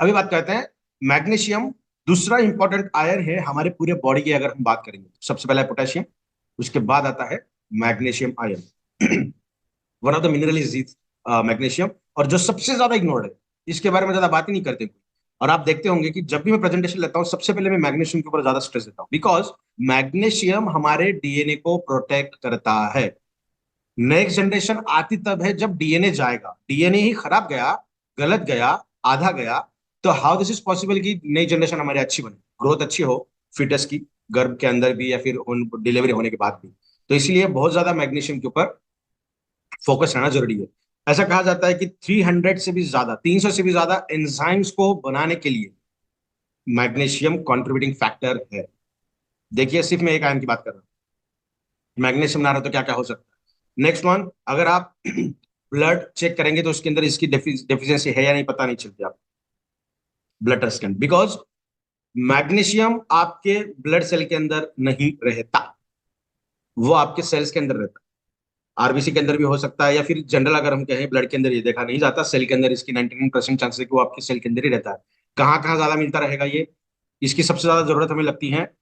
अभी बात करते हैं मैग्नीशियम। दूसरा इंपॉर्टेंट आयन है हमारे पूरे बॉडी की, अगर हम बात करेंगे सबसे पहला है पोटेशियम, उसके बाद आता है magnesium ion. One of the mineral is magnesium. और जो सबसे ज्यादा इग्नोर्ड है, इसके बारे में ज्यादा बात ही नहीं करते कोई। और आप देखते होंगे कि जब भी मैं प्रेजेंटेशन लेता हूँ, सबसे पहले मैं मैग्नीशियम के ऊपर ज्यादा स्ट्रेस देता हूँ, बिकॉज मैग्नीशियम हमारे डीएनए को प्रोटेक्ट करता है। नेक्स्ट जनरेशन आती तब है जब डीएनए जाएगा, डीएनए ही खराब गया, गलत गया, आधा गया, तो हाउ दिस इज पॉसिबल कि नई जनरेशन हमारी अच्छी बने, ग्रोथ अच्छी हो फिटस की, गर्भ के अंदर भी या फिर डिलीवरी होने के बाद भी। तो इसलिए बहुत ज्यादा मैग्नीशियम के ऊपर फोकस रहना जरूरी है। ऐसा कहा जाता है कि 300 से भी ज्यादा, 300 से भी ज्यादा एंजाइम्स को बनाने के लिए मैग्नीशियम कंट्रीब्यूटिंग फैक्टर है। देखिए, सिर्फ मैं एक आयन की बात कर रहा हूँ, मैग्नीशियम ना रहा तो क्या क्या हो सकता है। नेक्स्ट वन, अगर आप ब्लड चेक करेंगे तो उसके अंदर इसकी डेफिशिएंसी है या नहीं पता नहीं चलती आप ब्लड टेस्ट के अंदर, बिकॉज मैग्नीशियम आपके ब्लड सेल के अंदर नहीं रहता, वो आपके सेल्स के अंदर रहता है। आरबीसी के अंदर भी हो सकता है, या फिर जनरल अगर हम कहें ब्लड के अंदर ये देखा नहीं जाता, सेल के अंदर इसकी 99% चांसेस है कि वो आपके सेल के अंदर ही रहता है। कहाँ कहाँ ज्यादा मिलता रहेगा ये, इसकी सबसे ज्यादा जरूरत हमें लगती है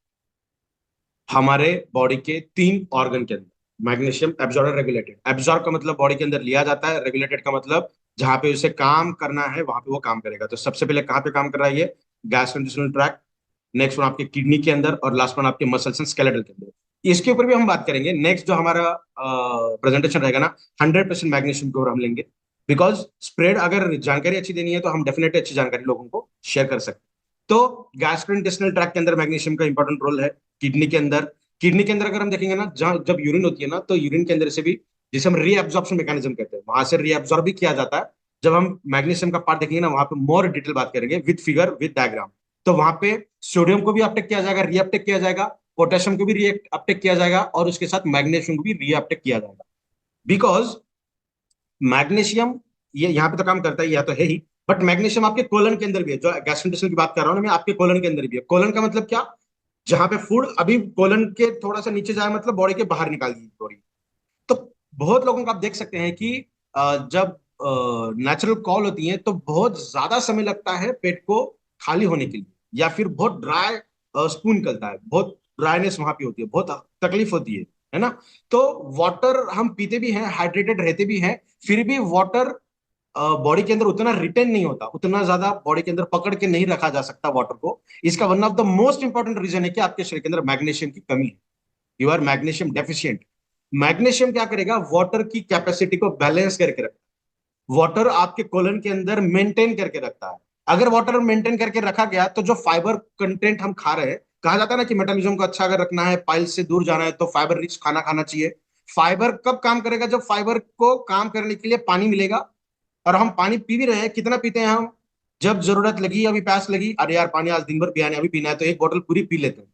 हमारे बॉडी के 3 ऑर्गन के अंदर। मैग्नीशियम एब्जॉर्ब और रेगुलेटेड, एब्जॉर्ब का मतलब बॉडी के अंदर लिया जाता है, रेगुलेटेड का मतलब जहां पे उसे काम करना है वहां पे वो काम करेगा। तो सबसे पहले कहाँ पे काम कर रहा है ये, गैस्ट्रोइंटेस्टाइनल ट्रैक्ट, नेक्स्ट वन आपके किडनी के अंदर, और लास्ट वन आपके मसल्स एंड स्केलेटल के अंदर। इसके ऊपर भी हम बात करेंगे। नेक्स्ट जो हमारा प्रेजेंटेशन रहेगा ना, 100% मैग्नीशियम के ऊपर हम लेंगे, बिकॉज स्प्रेड अगर जानकारी अच्छी देनी है तो हम डेफिनेटली अच्छी जानकारी लोगों को शेयर कर सकते हैं। तो गैस्ट्रोइंटेस्टिनल ट्रैक्ट के अंदर मैग्नीशियम का इंपॉर्टेंट रोल है। किडनी के अंदर, किडनी के अंदर अगर हम देखेंगे ना, जहाँ जब यूरिन होती है ना, तो यूरिन के अंदर से भी, जिसे हम रीअब्जॉर्प्शन मैकेनिज्म कहते हैं, वहां से रीअब्जॉर्ब भी किया जाता है। जब हम मैग्नीशियम का पार्ट देखेंगे ना, वहां पे मोर डिटेल बात करेंगे विद फिगर विद डायग्राम। तो वहां पे सोडियम को भी अपटेक किया जाएगा, रीअपटेक किया जाएगा, पोटेशियम को भी रीएक्ट अपटेक किया जाएगा, और उसके साथ मैग्नीशियम को भी रीअपटेक किया जाएगा। बिकॉज मैग्नीशियम ये यहाँ पे तो काम करता ही, या तो है ही, बट मैग्नीशियम आपके कोलन के अंदर भी है। जो गैस्ट्रोइंटेस्टाइनल की बात कर रहा हूँ ना मैं, आपके कोलन के अंदर भी है। कोलन का मतलब क्या, जहां पे फूड अभी कोलन के थोड़ा सा नीचे जाए, मतलब बॉडी के बाहर निकाल दी बॉडी। तो बहुत लोगों को आप देख सकते हैं कि जब नेचुरल कॉल होती है तो बहुत ज्यादा समय लगता है पेट को खाली होने के लिए, या फिर बहुत ड्राई स्पून निकलता है, बहुत ड्राइनेस वहां पे होती है, बहुत तकलीफ होती है ना। तो वाटर हम पीते भी हैं, हाइड्रेटेड रहते भी हैं, फिर भी वाटर बॉडी के अंदर उतना रिटेन नहीं होता, उतना ज्यादा बॉडी के अंदर पकड़ के नहीं रखा जा सकता वाटर को। इसका one of the most important reason है कि आपके शरीर के अंदर मैग्नीशियम की कमी है, you are magnesium deficient. Magnesium क्या करेगा, वाटर की कैपेसिटी को बैलेंस करके रखता है, वाटर आपके कोलन के अंदर मेंटेन करके रखता है। अगर वाटर मेंटेन करके रखा गया तो जो फाइबर कंटेंट हम खा रहे हैं, कहा जाता है ना कि मेटाबॉलिज्म को अच्छा अगर रखना है, पाइल से दूर जाना है, तो फाइबर रिच खाना खाना चाहिए। फाइबर कब काम करेगा, जब फाइबर को काम करने के लिए पानी मिलेगा। और हम पानी पी भी रहे हैं, कितना पीते हैं हम, जब जरूरत लगी, अभी प्यास लगी, अरे यार पानी आज दिन भर पिया नहीं, अभी पीना है, तो एक बोतल पूरी पी लेते हैं।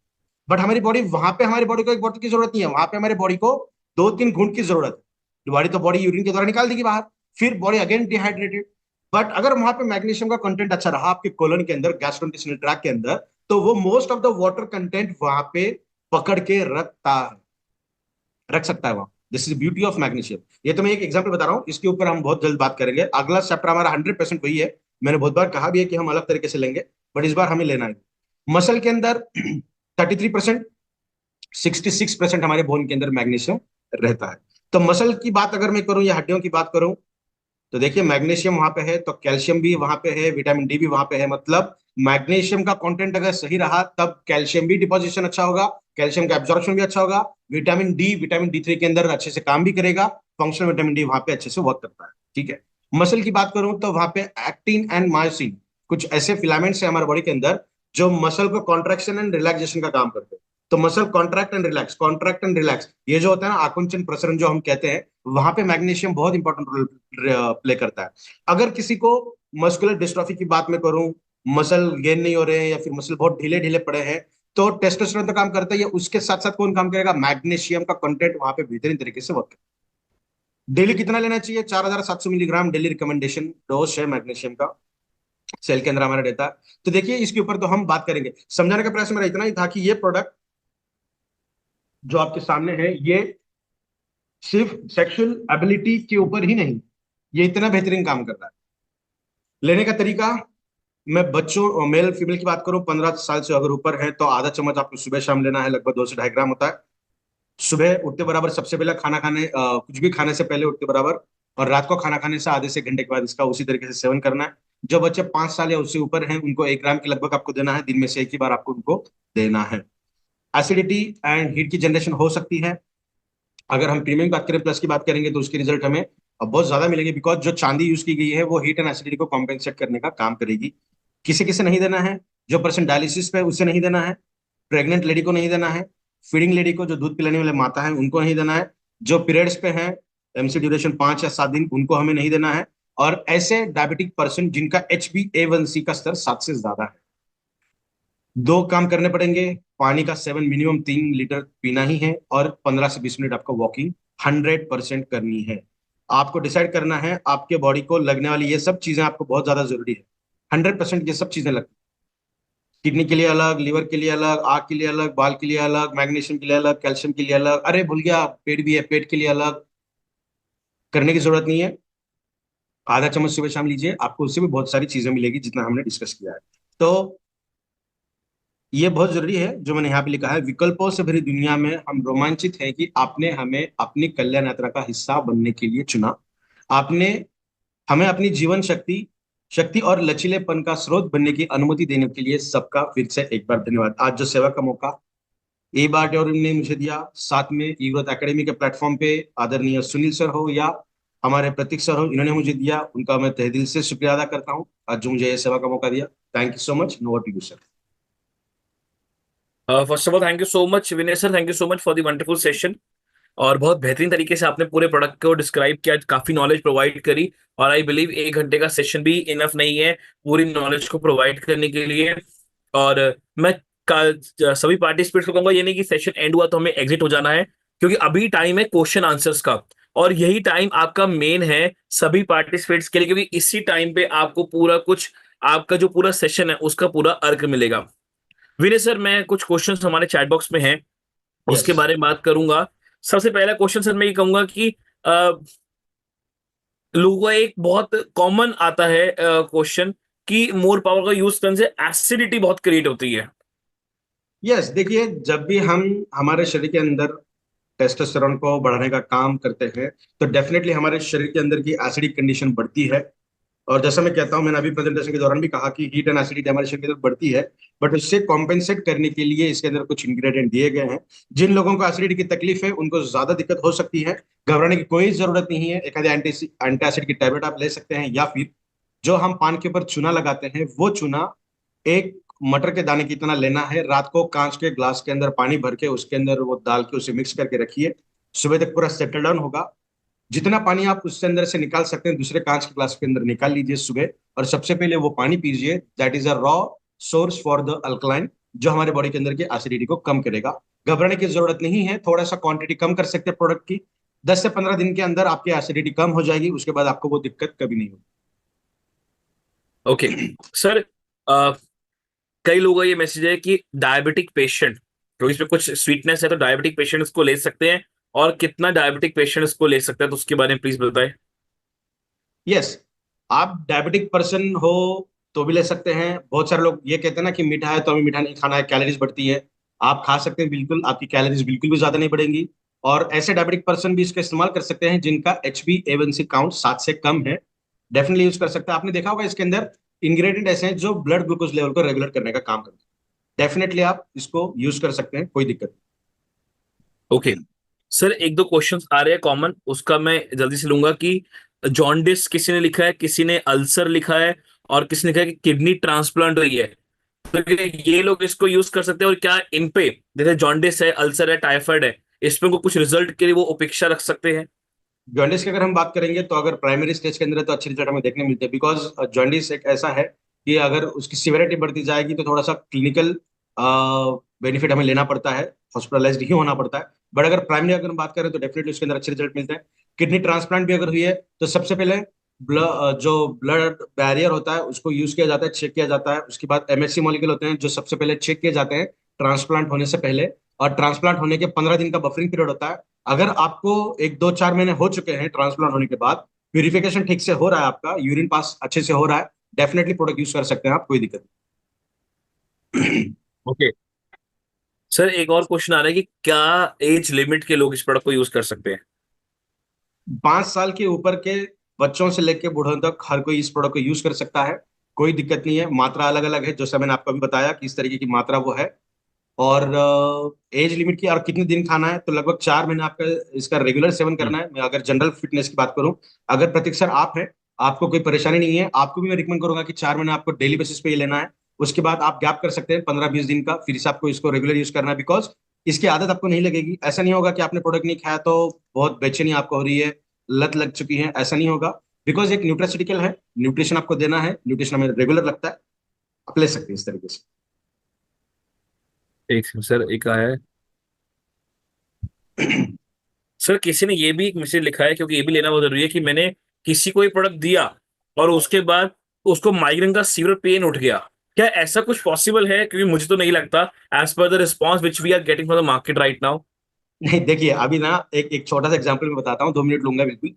बट हमारी बॉडी, वहां पे हमारी बॉडी को एक बोतल की जरूरत नहीं है, वहां पे हमारी बॉडी को 2-3 घूंट की जरूरत है। बॉडी तो बॉडी यूरिन के द्वारा निकाल देगी बाहर, फिर बॉडी अगेन डिहाइड्रेटेड। बट अगर वहां पे मैग्नीशियम का कंटेंट अच्छा रहा आपके कोलन के अंदर, गैस्ट्रोइंटेस्टिनल ट्रैक्ट के अंदर, तो वो most of the water content वहां पे पकड़ के रख सकता है वहां। This is beauty of magnesium. ये तो मैं एक एग्जांपल बता रहा हूँ, इसके ऊपर हम बहुत जल्द बात करेंगे। अगला चैप्टर हमारा 100% वही है। मैंने बहुत बार कहा भी है कि हम अलग तरीके से लेंगे, बट इस बार हमें लेना है। मसल के अंदर 33%, 66% हमारे बोन के अंदर मैग्नीशियम रहता है। तो मसल की बात अगर मैं करूं या हड्डियों की बात करूं, तो देखिए मैग्नीशियम वहां पे है तो कैल्शियम भी वहां पे है, विटामिन डी भी वहां पे है। मतलब मैग्नीशियम का कंटेंट अगर सही रहा तब कैल्शियम भी डिपोजिशन अच्छा होगा, कैल्शियम का एब्जॉर्प्शन भी अच्छा होगा, विटामिन डी3 के अंदर अच्छे से काम भी करेगा, फंक्शनल विटामिन डी वहां पे अच्छे से वर्क करता है। ठीक है। मसल की बात करूं तो वहां पे एक्टिन एंड मायोसिन, कुछ ऐसे फिलामेंट्स है हमारे बॉडी के अंदर जो मसल को कॉन्ट्रैक्शन एंड रिलैक्सेशन का काम करते हैं। तो muscle contract and relax, contract and relax, ये जो होता है ना आकुंचन प्रसरण जो हम कहते हैं, वहां पे मैग्नीशियम बहुत इंपॉर्टेंट रोल प्ले करता है। अगर किसी को मस्कुलर डिस्ट्रॉफी की बात में करूं, मसल गेन नहीं हो रहे हैं या फिर मसल बहुत ढीले ढीले पड़े हैं, तो टेस्टोस्टेरोन तो काम करता है, उसके साथ साथ कौन काम करेगा, मैग्नीशियम का कंटेंट वहां पे बेहतरीन तरीके से वर्क करेगा। डेली कितना लेना चाहिए? 4700 मिलीग्राम डेली रिकमेंडेशन डोज है मैग्नीशियम का, सेल के अंदर हमारा रहता है। तो देखिए इसके ऊपर तो हम बात करेंगे। समझाने का प्रयास मेरा इतना ही था कि ये प्रोडक्ट जो आपके सामने है, ये सिर्फ सेक्सुअल एबिलिटी के ऊपर ही नहीं, ये इतना बेहतरीन काम कर रहा है। लेने का तरीका, मैं बच्चों मेल फीमेल की बात करूं, 15 साल से अगर ऊपर है तो आधा चम्मच आपको सुबह शाम लेना है, लगभग 2 से 2.5 ग्राम होता है। सुबह उठते बराबर सबसे पहले खाना खाने कुछ भी खाने से पहले उठते बराबर, और रात को खाना खाने से आधे से घंटे के बाद इसका उसी तरीके से सेवन करना है। जो बच्चे 5 साल या उससे ऊपर हैं उनको 1 ग्राम के लगभग आपको देना है, दिन में से एक ही बार आपको उनको देना है। एसिडिटी एंड हीट की जनरेशन हो सकती है। अगर हम प्रीमियम की बात करें, प्लस की बात करेंगे, तो उसके रिजल्ट हमें अब बहुत ज्यादा मिलेंगे, बिकॉज जो चांदी यूज की गई है वो हीट एंड एसिडिटी को कॉम्पेंसेट करने का काम करेगी। किसे किसे नहीं देना है? जो पर्सन डायलिसिस पे उसे नहीं देना है, प्रेग्नेंट लेडी को नहीं देना है, फीडिंग लेडी को जो दूध पिलाने वाले माता है उनको नहीं देना है, जो पीरियड्स पे है, एमसी ड्यूरेशन 5 या 7 दिन, उनको हमें नहीं देना है, और ऐसे डायबिटिक पर्सन जिनका HbA1c का स्तर 7 से ज्यादा है। दो काम करने पड़ेंगे। पानी का सेवन मिनिमम 3 लीटर पीना ही है, और 15 से 20 मिनट आपको वॉकिंग 100% करनी है। आपको डिसाइड करना है आपके बॉडी को लगने वाली ये सब चीजें आपको बहुत ज्यादा जरूरी है। 100% ये सब चीजें लगती, किडनी के लिए अलग, लीवर के लिए अलग, आँख के लिए अलग, बाल के लिए अलग, मैग्नीशियम के लिए अलग, कैल्शियम के लिए अलग, अरे भूल गया पेट भी है, पेट के लिए अलग। करने की जरूरत नहीं है। आधा चम्मच सुबह शाम लीजिए, आपको उससे भी बहुत सारी चीजें मिलेगी जितना हमने डिस्कस किया है। तो ये बहुत जरूरी है जो मैंने यहाँ पे लिखा है। विकल्पों से भरी दुनिया में हम रोमांचित हैं कि आपने हमें अपनी कल्याण यात्रा का हिस्सा बनने के लिए चुना। आपने हमें अपनी जीवन शक्ति शक्ति और लचीलेपन का स्रोत बनने की अनुमति देने के लिए सबका फिर से एक बार धन्यवाद। आज जो सेवा का मौका ए बार ने मुझे दिया, साथ में ईग्रोथ एकेडमी के प्लेटफॉर्म पे आदरणीय सुनील सर हो या हमारे प्रतीक सर हो, इन्होंने मुझे दिया, उनका मैं तहे दिल से शुक्रिया अदा करता हूँ आज जो मुझे ये सेवा का मौका दिया। Thank you so much. No to you sir. First of all thank you so much Vinay sir, thank you so much for the wonderful session. और बहुत बेहतरीन तरीके से आपने पूरे प्रोडक्ट को डिस्क्राइब किया, काफी नॉलेज प्रोवाइड करी। और आई बिलीव 1 घंटे का सेशन भी इनफ नहीं है पूरी नॉलेज को प्रोवाइड करने के लिए। और मैं सभी पार्टिसिपेट्स को कहूंगा ये नहीं कि सेशन एंड हुआ तो हमें एग्जिट हो जाना है, क्योंकि अभी टाइम है क्वेश्चन आंसर्स का। और यही टाइम आपका मेन है सभी पार्टिसिपेट्स के लिए, क्योंकि इसी टाइम पे आपको पूरा कुछ, आपका जो पूरा सेशन है उसका पूरा अर्क मिलेगा। विनय सर, मैं कुछ क्वेश्चंस हमारे चैट बॉक्स में हैं यस। उसके बारे में बात करूंगा। सबसे पहला क्वेश्चन सर मैं ये कहूंगा कि अ, लोगों का एक बहुत कॉमन आता है क्वेश्चन कि मोर पावर का यूज करने से एसिडिटी बहुत क्रिएट होती है। यस, देखिए जब भी हम हमारे शरीर के अंदर टेस्टोस्टेरोन को बढ़ाने का काम करते हैं, तो डेफिनेटली हमारे शरीर के अंदर की एसिडिक कंडीशन बढ़ती है। और जैसा मैं कहता हूं, मैंने अभी प्रेजेंटेशन के दौरान भी कहा कि हीट एंड एसिडिटी हमारे शरीर के अंदर बढ़ती है, बट उससे कॉम्पेंसेट करने के लिए इसके अंदर कुछ इंग्रेडिएंट दिए गए हैं। जिन लोगों को एसिडिटी की तकलीफ है उनको ज्यादा दिक्कत हो सकती है, घबराने की कोई जरूरत नहीं है। एक आधे एंटासिड की टैबलेट आप ले सकते हैं, या फिर जो हम पान के ऊपर चूना लगाते हैं वो चूना एक मटर के दाने की इतना लेना है। रात को कांच के ग्लास के अंदर पानी भर के उसके अंदर वो डाल के उसे मिक्स करके रखिए, सुबह तक पूरा सेटल डाउन होगा। जितना पानी आप उसके अंदर से निकाल सकते हैं दूसरे कांच के ग्लास के अंदर निकाल लीजिए सुबह, और सबसे पहले वो पानी पीजिए। That is a raw source for the alkaline, जो हमारे बॉडी के अंदर की एसिडिटी को कम करेगा। घबराने की जरूरत नहीं है, थोड़ा सा क्वांटिटी कम कर सकते हैं प्रोडक्ट की। 10 से 15 दिन के अंदर आपकी एसिडिटी कम हो जाएगी, उसके बाद आपको वो दिक्कत कभी नहीं ओके सर, कई लोगों का ये मैसेज है कि डायबिटिक पेशेंट, तो इसमें कुछ स्वीटनेस है तो डायबिटिक पेशेंट इसको ले सकते हैं, और कितना डायबिटिक पेशेंट इसको ले सकता है, तो उसके बारे में प्लीज बताएं। यस। आप डायबिटिक पर्सन हो तो भी ले सकते हैं। बहुत सारे लोग ये कहते हैं ना कि मीठा है तो हमें मीठा नहीं खाना है, कैलोरीज बढ़ती है। आप खा सकते हैं, बिल्कुल आपकी कैलोरीज बिल्कुल भी ज्यादा नहीं बढ़ेंगी। और ऐसे डायबिटिक पर्सन भी इसका इस्तेमाल कर सकते हैं जिनका HbA1c काउंट 7 से कम है, डेफिनेटली यूज कर सकते हैं। आपने देखा होगा इसके अंदर इंग्रेडिएंट ऐसे हैं जो ब्लड ग्लूकोज लेवल को रेगुलेट करने का काम करते हैं। डेफिनेटली आप इसको यूज कर सकते हैं, कोई दिक्कत ओके सर, एक दो क्वेश्चंस आ रहे हैं कॉमन, उसका मैं जल्दी से लूंगा कि जॉन्डिस किसी ने लिखा है, किसी ने अल्सर लिखा है, और किसी ने लिखा है कि किडनी ट्रांसप्लांट हुई है। तो क्या ये लोग इसको यूज कर सकते हैं, और क्या इन पे, जैसे जॉन्डिस है, अल्सर है, टाइफाइड है, इसमें को कुछ रिजल्ट के लिए वो अपेक्षा रख सकते हैं? जॉन्डिस की अगर हम बात करेंगे तो अगर प्राइमरी स्टेज के अंदर है तो अच्छे रिजल्ट हमें देखने मिलते हैं, बिकॉज जॉन्डिस एक ऐसा है कि अगर उसकी सिवियरिटी बढ़ती जाएगी तो थोड़ा सा क्लिनिकल बेनिफिट हमें लेना पड़ता है, हॉस्पिटलाइज्ड ही होना पड़ता है। बट अगर प्राइमरी अगर हम बात करें तो डेफिनेटली उसके अंदर अच्छे रिजल्ट मिलते हैं। किडनी ट्रांसप्लांट भी अगर हुई है तो सबसे पहले जो ब्लड बैरियर होता है उसको यूज किया जाता है, चेक किया जाता है। उसके बाद एमएससी मॉलिक्यूल होते हैं जो सबसे पहले चेक किए जाते हैं ट्रांसप्लांट होने से पहले। और ट्रांसप्लांट होने के 15 दिन का बफरिंग पीरियड होता है। अगर आपको 1 2 4 महीने हो चुके हैं ट्रांसप्लांट होने के बाद, प्यूरिफिकेशन ठीक से हो रहा है, आपका यूरिन पास अच्छे से हो रहा है, डेफिनेटली प्रोडक्ट यूज कर सकते हैं आप, कोई दिक्कत नहीं। ओके सर, एक और क्वेश्चन आ रहा है कि क्या एज लिमिट के लोग इस प्रोडक्ट को यूज कर सकते हैं? 5 साल के ऊपर के बच्चों से लेकर बूढ़ों तक हर कोई इस प्रोडक्ट को यूज कर सकता है, कोई दिक्कत नहीं है। मात्रा अलग अलग है, जैसा मैंने आपको अभी बताया कि इस तरीके की मात्रा वो है। और एज लिमिट की और कितने दिन खाना है, तो लगभग 4 महीने आपका इसका रेगुलर सेवन हम्म। करना है। मैं अगर जनरल फिटनेस की बात करूं, अगर प्रतीक सर आप हैं, आपको कोई परेशानी नहीं है, आपको भी मैं रिकमेंड करूंगा कि 4 महीने आपको डेली बेसिस पे ये लेना है। उसके बाद आप गैप कर सकते हैं 15 20 दिन का, फिर से आपको इसको रेगुलर यूज करना है। बिकॉज इसकी आदत आपको नहीं लगेगी। ऐसा नहीं होगा कि आपने प्रोडक्ट नहीं खाया तो बहुत बेचैनी आपको हो रही है, लत लग चुकी है, ऐसा नहीं होगा। बिकॉज एक न्यूट्रास्यूटिकल है, न्यूट्रिशन आपको देना है, न्यूट्रिशन हमें रेगुलर लगता है, आप ले सकते हैं इस तरीके से। एक सर, एक आया है सर, किसी ने ये भी एक मैसेज लिखा है, क्योंकि ये भी लेना बहुत जरूरी है, कि मैंने किसी को ये प्रोडक्ट दिया और उसके बाद उसको माइग्रेन का सीवियर पेन उठ गया। क्या ऐसा कुछ पॉसिबल है? क्योंकि मुझे तो नहीं लगता, as per the response which we are getting from the market right now. नहीं देखिए, अभी ना एक एक छोटा सा एग्जांपल मैं बताता हूँ, 2 मिनट लूंगा बिल्कुल।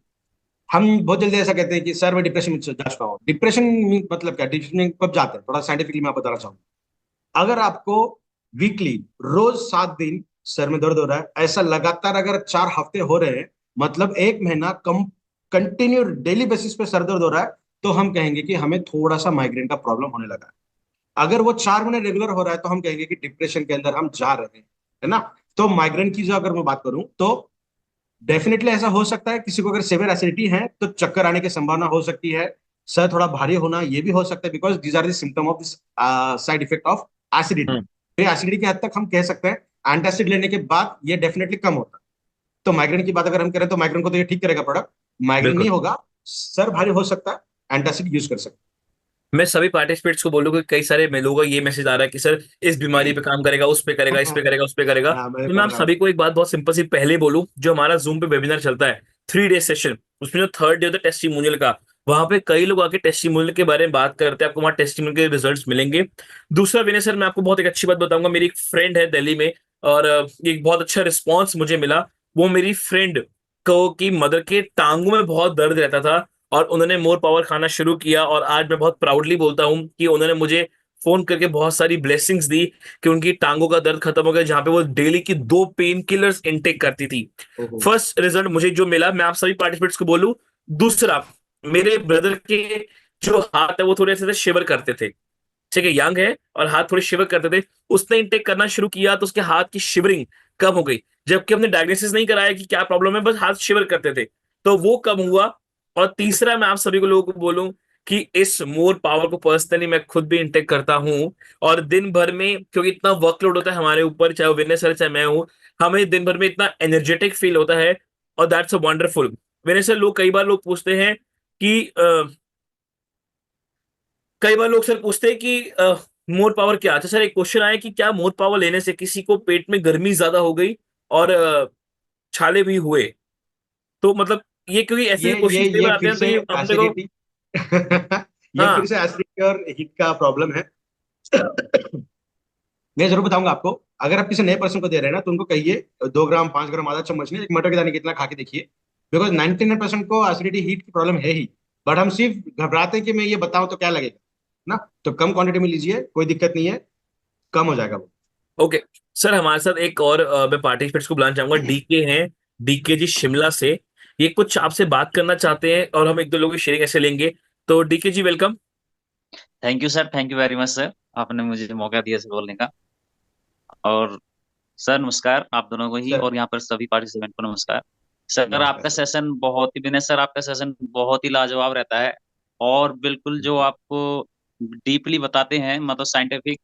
हम बहुत जल्दी ऐसा कहते हैं कि सर मैं डिप्रेशन में जा चुका हूँ। डिप्रेशन मतलब क्या, डिप्रेशन में कब जाते हैं, थोड़ा साइंटिफिकली मैं आपको बताना चाहूंगा। अगर आपको वीकली रोज 7 दिन सर में दर्द हो रहा है, ऐसा लगातार अगर 4 हफ्ते हो रहे हैं, मतलब 1 महीना कम कंटिन्यू डेली बेसिस पे सर दर्द हो रहा है, तो हम कहेंगे कि हमें थोड़ा सा माइग्रेन का प्रॉब्लम होने लगा है। अगर वो 4 महीने रेगुलर हो रहा है तो हम कहेंगे कि डिप्रेशन के अंदर हम जा रहे हैं, है ना। तो माइग्रेन की जो अगर मैं बात करूं तो डेफिनेटली ऐसा हो सकता है, किसी को अगर सेवियर एसिडिटी है तो चक्कर आने की संभावना हो सकती है, सर थोड़ा भारी होना ये भी हो सकता है। Because these are the symptom of this side effect of acidity. Hmm. तो एसिडिटी की हद तक हम कह सकते हैं एंटासिड लेने के बाद ये डेफिनेटली कम होता है। तो माइग्रेन की बात अगर हम करें तो माइग्रेन को तो ये ठीक करेगा प्रोडक्ट, माइग्रेन बिल्कुल। नहीं होगा, सर भारी हो सकता है, एंटासिड यूज कर सकते मैं सभी पार्टिसिपेट्स को बोलूंगा, कई सारे लोगों का ये मैसेज आ रहा है कि सर इस बीमारी पे काम करेगा, उस पे करेगा, इस हैं। पे करेगा, उस पे करेगा। हाँ, मैंने तो मैं पढ़ आप रहा हूँ। सभी को एक बात बहुत सिंपल सी पहले बोलूं, जो हमारा जूम पे वेबिनार चलता है 3 डे सेशन, उसमें जो थर्ड डे होता है टेस्टिमोनियल का, वहां पे कई लोग आके टेस्टिमोनियल के बारे में बात करते हैं, आपको वहाँ टेस्टिमोनियल के रिजल्ट्स मिलेंगे। दूसरा विनय सर, मैं आपको बहुत एक अच्छी बात बताऊंगा, मेरी एक फ्रेंड है दिल्ली में, और एक बहुत अच्छा रिस्पॉन्स मुझे मिला। वो मेरी फ्रेंड को की मदर के टांगों में बहुत दर्द रहता था, और उन्होंने मोर पावर खाना शुरू किया, और आज मैं बहुत प्राउडली बोलता हूँ कि उन्होंने मुझे फोन करके बहुत सारी ब्लेसिंग्स दी कि उनकी टांगों का दर्द खत्म हो गया, जहां पे वो डेली की 2 पेन किलर्स इनटेक करती थी। ओहो। फर्स्ट रिजल्ट मुझे जो मिला, मैं आप सभी पार्टिसिपेट्स को बोलूं। दूसरा, मेरे ब्रदर के जो हाथ है वो थोड़े से शिवर करते थे, ठीक है, यंग है और हाथ थोड़े शिवर करते थे। उसने इनटेक करना शुरू किया तो उसके हाथ की शिवरिंग कम हो गई, जबकि हमने डायग्नोसिस नहीं कराया कि क्या प्रॉब्लम है, बस हाथ शिवर करते थे, तो वो कम हुआ। और तीसरा, मैं आप सभी को लोगों को बोलूं कि इस मोर पावर को पर्सनली मैं खुद भी इंटेक करता हूं, और दिन भर में, क्योंकि इतना वर्कलोड होता है हमारे ऊपर, चाहे वो विनय सर चाहे मैं हूं, हमें दिन भर में इतना एनर्जेटिक फील होता है, और that's a wonderful. Vinay sir, लोग कई बार लोग पूछते हैं कि कई बार लोग सर पूछते हैं कि मोर पावर क्या। अच्छा सर, एक क्वेश्चन आया कि क्या मोर पावर लेने से किसी को पेट में गर्मी ज्यादा हो गई और छाले भी हुए? तो मतलब ये, क्योंकि ऐसे क्वेश्चन कई ये बार आते फिर हैं, तो से ये अपने को। एसिडिटी। ये फिर हाँ। से एसिडिटी और हीट का प्रॉब्लम है। मैं जरूर बताऊंगा आपको। अगर आप किसी नए पर्सन को दे रहे हैं ना, तो उनको कहिए 2 ग्राम 5 ग्राम आधा चम्मच नहीं, एक मटर के दाने कितना खा के देखिए। बिकॉज 99% को एसिडिटी हीट की प्रॉब्लम है ही। बट हम सिर्फ घबराते हैं कि मैं ये बताऊं तो क्या लगेगा ना। तो कम क्वांटिटी में लीजिए, कोई दिक्कत नहीं है, कम हो जाएगा वो। ओके सर, हमारे साथ एक और मैं पार्टिसिपेट्स को बुलाना चाहूंगा, डीके हैं, डीके जी शिमला से। ये कुछ आपसे बात करना चाहते हैं, और हम एक दो लोगों की शेयरिंग ऐसे लेंगे। तो DK ji, welcome. Thank you sir, thank you very much sir. आपने मुझे मौका दिया सर बोलने का। और सर नमस्कार आप दोनों को ही, सर और यहाँ पर सभी पार्टिसिपेंट को नमस्कार। सर नमस्कार आपका सर। सेशन बहुत ही, विनय सर आपका सेशन बहुत ही लाजवाब रहता है। और बिल्कुल जो आपको डीपली बताते हैं, मतलब साइंटिफिक,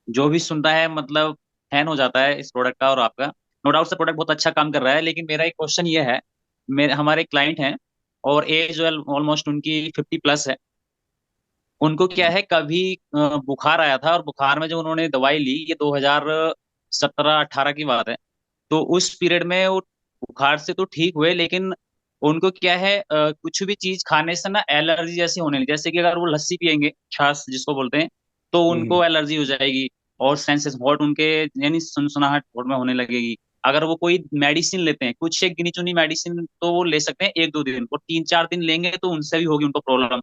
जो भी सुनता है मतलब फैन हो जाता है इस प्रोडक्ट का। और आपका नो डाउट सर प्रोडक्ट बहुत अच्छा काम कर रहा है। लेकिन मेरा एक क्वेश्चन ये है, मेरे हमारे क्लाइंट हैं और एज ऑलमोस्ट उनकी 50+ है। उनको क्या है, कभी बुखार आया था, और बुखार में जब उन्होंने दवाई ली, ये 2017-18 की बात है, तो उस पीरियड में वो बुखार से तो ठीक हुए, लेकिन उनको क्या है कुछ भी चीज खाने से ना एलर्जी जैसी होने लगी, जैसे कि अगर वो लस्सी पियेंगे, छाछ जिसको बोलते हैं, तो हम्म। उनको एलर्जी हो जाएगी। और सेंसेस हॉट उनके, यानी सुनसुनाहट हॉट में होने लगेगी। अगर वो कोई मेडिसिन लेते हैं, कुछ एक गिनी चुनी मेडिसिन तो वो ले सकते हैं 1-2 दिन, और 3-4 दिन लेंगे तो उनसे भी होगी उनको प्रॉब्लम।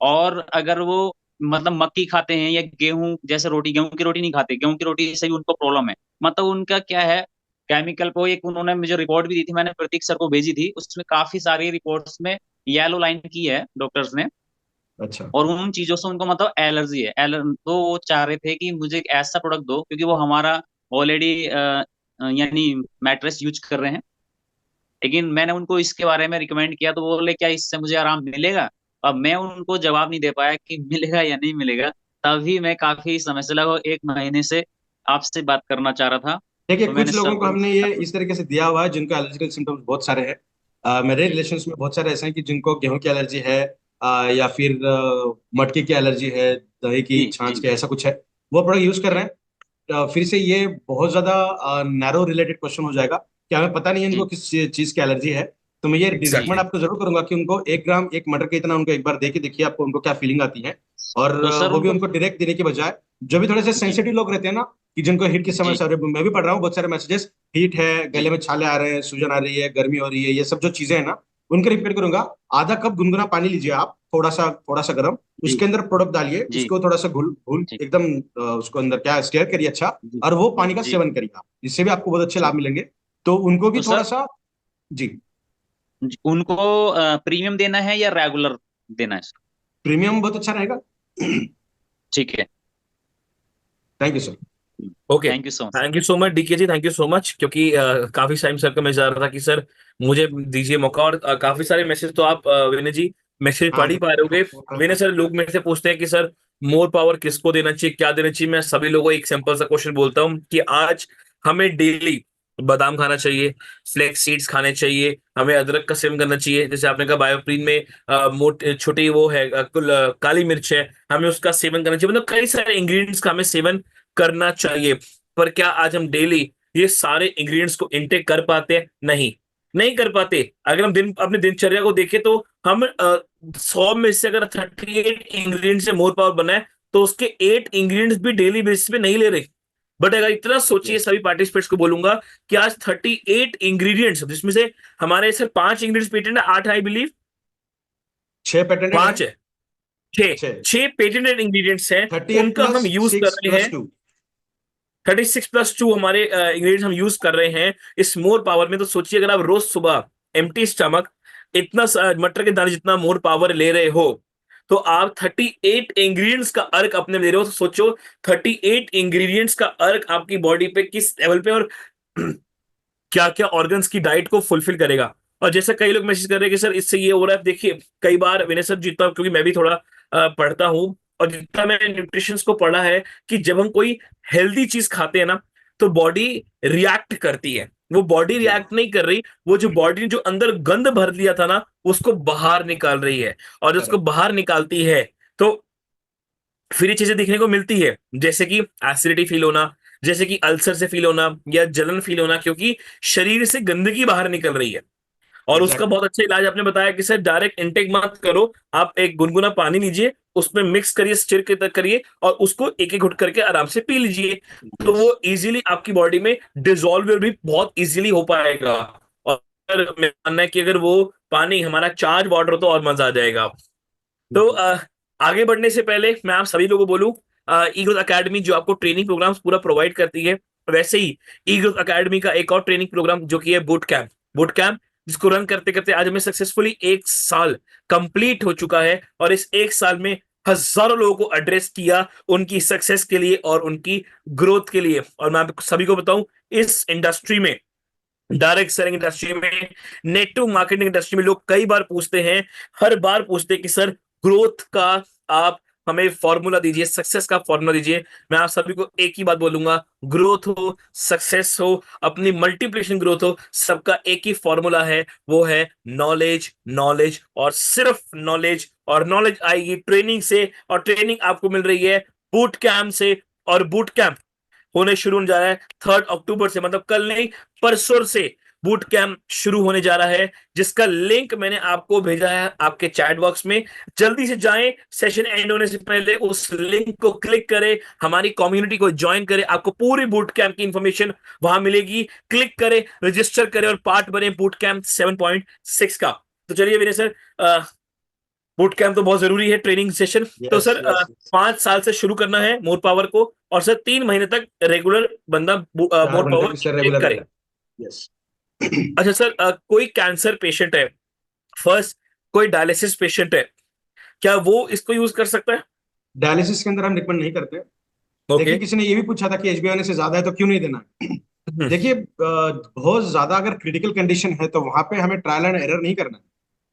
और अगर वो मतलब मक्की खाते हैं या गेहूं, जैसे रोटी, गेहूं की रोटी नहीं खाते, गेहूं की रोटी से भी उनको प्रॉब्लम है। मतलब उनका क्या है, केमिकल को एक उन्होंने मुझे रिपोर्ट भी दी थी, मैंने प्रतीक सर को भेजी थी, उसमें काफी सारी रिपोर्ट्स में येलो लाइन की है डॉक्टर्स ने। अच्छा। और उन चीजों से उनको मतलब एलर्जी है, तो वो चाह रहे थे कि मुझे एक ऐसा प्रोडक्ट दो, क्योंकि वो हमारा ऑलरेडी यानी मैट्रेस यूज कर रहे हैं। लेकिन मैंने उनको इसके बारे में रिकमेंड किया तो वो बोले क्या इससे मुझे आराम मिलेगा। अब मैं उनको जवाब नहीं दे पाया कि मिलेगा या नहीं मिलेगा। तभी मैं काफी समय से, लगभग 1 महीने से आपसे बात करना चाह रहा था। देखिए, तो मैंने कुछ सर लोगों को को हमने ये इस तरीके से दिया हुआ है जिनको एलर्जिकल सिम्टम्स बहुत सारे हैं। मेरे रिलेशंस में बहुत सारे ऐसे हैं कि जिनको गेहूं की एलर्जी है, या फिर मटकी की एलर्जी है, दही की, जी छाछ जी के, ऐसा कुछ है। वो प्रोडक्ट यूज कर रहे जी हैं। फिर से ये बहुत ज्यादा नैरो रिलेटेड क्वेश्चन हो जाएगा कि हमें पता नहीं है इनको जी किस चीज की एलर्जी है। तो मैं ये रिकमेंड एग्जैक्टली। आपको जरूर करूंगा कि उनको 1 ग्राम, 1 मटर के इतना उनको एक बार दे के देखिए, आपको उनको क्या फीलिंग आती है। और तो सर वो भी उनको। उनको डायरेक्ट देने के बजाय, जो भी थोड़े से जी सेंसिटिव लोग रहते हैं ना, कि जिनको हीट की जी समस्या हो रही है, मैं भी पढ़ रहा हूँ बहुत सारे मैसेजेस, हीट है, जी गले में छाले आ रहे हैं, सूजन आ रही है, गर्मी हो रही है, ये सब जो चीजें हैं ना, उनके रिपीट करूंगा। आधा कप गुनगुना पानी लीजिए आप, थोड़ा सा गर्म, जी उसके अंदर प्रोडक्ट डालिए, जी उसको थोड़ा सा घुल घुल जी एकदम, उसको अंदर क्या स्टेयर करिए अच्छा, जी और वो पानी का जी सेवन करिए आप, इससे भी आपको बहुत अच्छे लाभ जी। मिलेंगे। तो उनको भी तो थोड़ा सर सा। जी। उनको प्रीमियम देना है या रेगुलर देना है सर? प्रीमियम बहुत अच्छा रहेगा। ठीक है। Thank you sir. Okay, thank you so much. Thank you so much DK ji, thank you so much. क्योंकि काफी टाइम सर का मैं जा रहा था कि सर मुझे दीजिए मौका, और काफी सारे मैसेज तो आप विनय जी मैसेज हाँ पढ़ ही पा रहे होगे। विनय सर, लोग मेरे से पूछते हैं कि सर मोर पावर किसको देना चाहिए, क्या देना चाहिए। मैं सभी लोगों को एक सिंपल सा क्वेश्चन बोलता हूँ कि आज हमें डेली बादाम खाना चाहिए, फ्लेक्स सीड्स खाने चाहिए, हमें अदरक का सेवन करना चाहिए। जैसे आपने कहा बायोप्रीन में मोटी छोटी वो है, काली मिर्च है, हमें उसका सेवन करना चाहिए। मतलब कई सारे इंग्रेडिएंट्स का हमें सेवन करना चाहिए। पर क्या आज हम डेली ये सारे इंग्रेडिएंट्स को इंटेक कर पाते हैं? नहीं, नहीं कर पाते। अगर हम अपने दिनचर्या को देखें तो हम 100 में से अगर 38 इंग्रेडिएंट से मोर पावर बना है, तो उसके 8 इंग्रेडिएंट्स भी डेली बेसिस पे नहीं ले रहे। बट अगर इतना सोचिए, यस। सभी पार्टिसिपेंट्स को बोलूंगा कि आज 38 इंग्रेडिएंट्स, जिसमें से हमारे सर 5 इंग्रेडिएंट्स पेटेंट है, 8 आई बिलीव, 6 पेटेंटेड है। 5 है, 6, छः। 6 पेटेंटेड इंग्रेडिएंट्स हैं। 38 उनका प्लस हम यूज कर सिक्स रहे प्लस हैं। टू 36+2 हमारे इंग्रेडिएंट्स हम यूज कर रहे हैं इस मोर पावर में। तो सोचिए, अगर आप रोज सुबह एम्प्टी स्टमक इतना मटर के दाने जितना मोर पावर ले रहे हो, तो आप 38 इंग्रेडिएंट्स का अर्क अपने ले रहे हो। तो सोचो 38 इंग्रेडिएंट्स का अर्क आपकी बॉडी पे किस लेवल पे, और क्या क्या ऑर्गन्स की डाइट को फुलफिल करेगा। और जैसे कई लोग मैसेज कर रहे हैं कि सर इससे ये हो रहा है, देखिए कई बार विनय सर, जितना क्योंकि मैं भी थोड़ा पढ़ता हूँ, और जितना मैंने न्यूट्रिशन को पढ़ा है, कि जब हम कोई हेल्दी चीज खाते हैं ना, तो बॉडी रिएक्ट करती है। वो बॉडी जी। रिएक्ट नहीं कर रही, वो जो बॉडी ने जो अंदर गंद भर लिया था ना, उसको बाहर निकाल रही है। और उसको करेक्ट। बाहर निकालती है तो फिर ये चीजें देखने को मिलती है, जैसे कि एसिडिटी फील होना, जैसे कि अल्सर से फील होना, या जलन फील होना, क्योंकि शरीर से गंदगी बाहर निकल रही है। और उसका एग्जैक्टली। बहुत अच्छा इलाज आपने बताया कि सर डायरेक्ट इनटेक मत करो, आप एक गुनगुना पानी लीजिए, उसमें मिक्स करिए, स्टिर के तक करिए, और उसको एक एक घुट करके आराम से पी लीजिए। तो यस। वो इजीली आपकी बॉडी में डिजोल्व भी बहुत इजीली हो पाएगा। और मेरा मानना है कि अगर वो पानी हमारा चार्ज वाटर हो तो और मजा आ जाएगा। तो आगे बढ़ने से पहले मैं आप सभी लोगों को बोलूं, ई ग्रोथ अकेडमी जो आपको ट्रेनिंग प्रोग्राम्स पूरा प्रोवाइड करती है, वैसे ही ई ग्रोथ अकेडमी का एक और ट्रेनिंग प्रोग्राम जो कि है बूट कैंप। बूट कैंप जिसको रन करते करते आज हमें सक्सेसफुली 1 साल कंप्लीट हो चुका है, और इस 1 साल में हजारों लोगों को एड्रेस किया उनकी सक्सेस के लिए और उनकी ग्रोथ के लिए। और मैं आप सभी को बताऊं, इस इंडस्ट्री में, डायरेक्ट सेलिंग इंडस्ट्री में, नेटवर्क मार्केटिंग इंडस्ट्री में, लोग कई बार पूछते हैं, हर बार पूछते हैं कि सर ग्रोथ का आप हमें फॉर्मूला दीजिए, सक्सेस का फॉर्मूला दीजिए। मैं आप सभी को एक ही बात बोलूंगा, ग्रोथ हो, सक्सेस हो, अपनी मल्टीप्लिकेशन ग्रोथ हो, सबका एक ही फॉर्मूला है, वो है नॉलेज, नॉलेज और सिर्फ नॉलेज। और नॉलेज आएगी ट्रेनिंग से, और ट्रेनिंग आपको मिल रही है बूट कैंप से। और बूट कैंप होने शुरू होने जा रहा है 3 अक्टूबर से, मतलब कल नहीं, परसों से बूट कैंप शुरू होने जा रहा है, जिसका लिंक मैंने आपको भेजा है आपके चैट बॉक्स में। जल्दी से जाएं, सेशन एंड होने से पहले उस लिंक को क्लिक करें, हमारी कम्युनिटी को ज्वाइन करें, आपको पूरी बूट कैंप की इंफॉर्मेशन वहां मिलेगी। क्लिक करें, रजिस्टर करें और पार्ट बने बूट कैंप 7.6 का। तो चलिए विनय सर, बूट कैंप तो बहुत जरूरी है, ट्रेनिंग सेशन। तो यस सर यस। 5 साल से शुरू करना है मोर पावर को, और सर 3 महीने तक रेगुलर बंदा 4 मोर घंटे पावर तक इससे टेक रेगुलर करे। रहेगा। यस। अच्छा सर, कोई कैंसर पेशेंट है, फर्स्ट कोई डायलिसिस पेशेंट है, क्या वो इसको यूज कर सकता है? डायलिसिस के अंदर हम रिकमेंड नहीं करते। ओके। देखिए, किसी ने ये भी पूछा था कि एचबीओ से ज्यादा है तो क्यों नहीं देना है। हम्म। देखिए, बहुत ज्यादा अगर क्रिटिकल कंडीशन है तो वहां पे हमें ट्रायल एंड एरर नहीं करना है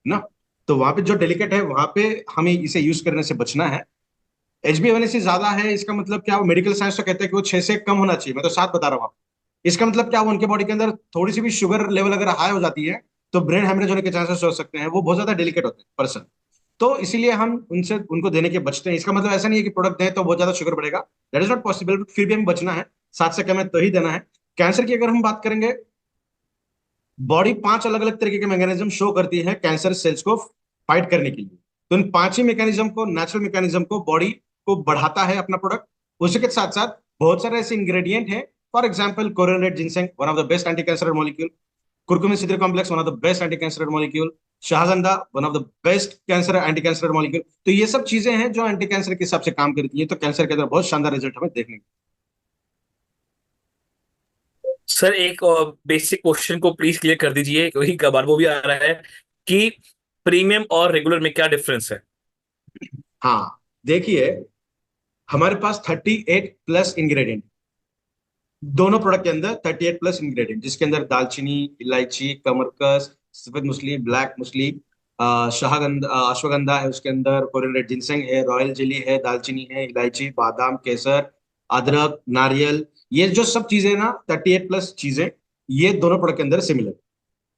ना। तो वहां पे जो डेलिकेट है वहां पे हमें इसे यूज करने से बचना है। एचबीओ से ज्यादा है इसका मतलब क्या, वो मेडिकल साइंस तो कहते हैं कि वो 6 से कम होना चाहिए, मैं तो 7 बता रहा हूँ आपको। इसका मतलब क्या, वो उनके बॉडी के अंदर थोड़ी सी भी शुगर लेवल अगर हाई हो जाती है तो ब्रेन हेमरेज होने के चांसेस हो सकते हैं। वो बहुत ज्यादा डेलिकेट होते हैं पर्सन। तो इसीलिए हम उनसे उनको देने के बचते हैं। इसका मतलब ऐसा नहीं है कि प्रोडक्ट दें तो बहुत ज्यादा शुगर बढ़ेगा, दैट इज नॉट पॉसिबल। फिर भी हमें बचना है, 7 से कम है तो ही देना है। कैंसर की अगर हम बात करेंगे, बॉडी 5 अलग अलग तरीके के मैकेनिज्म शो करती है कैंसर सेल्स को फाइट करने के लिए। तो इन 5 ही मैकेनिज्म को, नेचुरल मैकेनिज्म को, बॉडी को बढ़ाता है अपना प्रोडक्ट। उसी के साथ साथ बहुत सारे ऐसे इंग्रेडिएंट हैं, for example Korean red ginseng, one of the best anti cancer molecule. Curcumin सिद्र complex, one of the best anti cancer molecule. शाहजंदा, one of the best cancer anti cancer molecule. तो ये सब चीजें हैं जो एंटी कैंसर के हिसाब से काम करती है। तो कैंसर के अंदर बहुत शानदार रिजल्ट हमें देखने को। सर एक बेसिक क्वेश्चन को प्लीज क्लियर कर दीजिए, क्योंकि कई बार वो भी आ रहा है कि प्रीमियम और रेगुलर में क्या डिफरेंस है? हाँ, देखिए, हमारे पास 38 प्लस इंग्रेडिएंट, दोनों प्रोडक्ट के अंदर 38 प्लस इंग्रेडिएंट, जिसके अंदर दालचीनी, इलायची, कमरकस, सफेद मुसली, ब्लैक मुसली, शाहगंधा, अश्वगंधा है उसके अंदर, कोरियन रेड जिनसेंग है, रॉयल जेली है, दालचीनी है, इलायची, बादाम, केसर, अदरक, नारियल। ये जो सब चीजें ना, 38 प्लस चीजें, ये दोनों प्रोडक्ट के अंदर सिमिलर।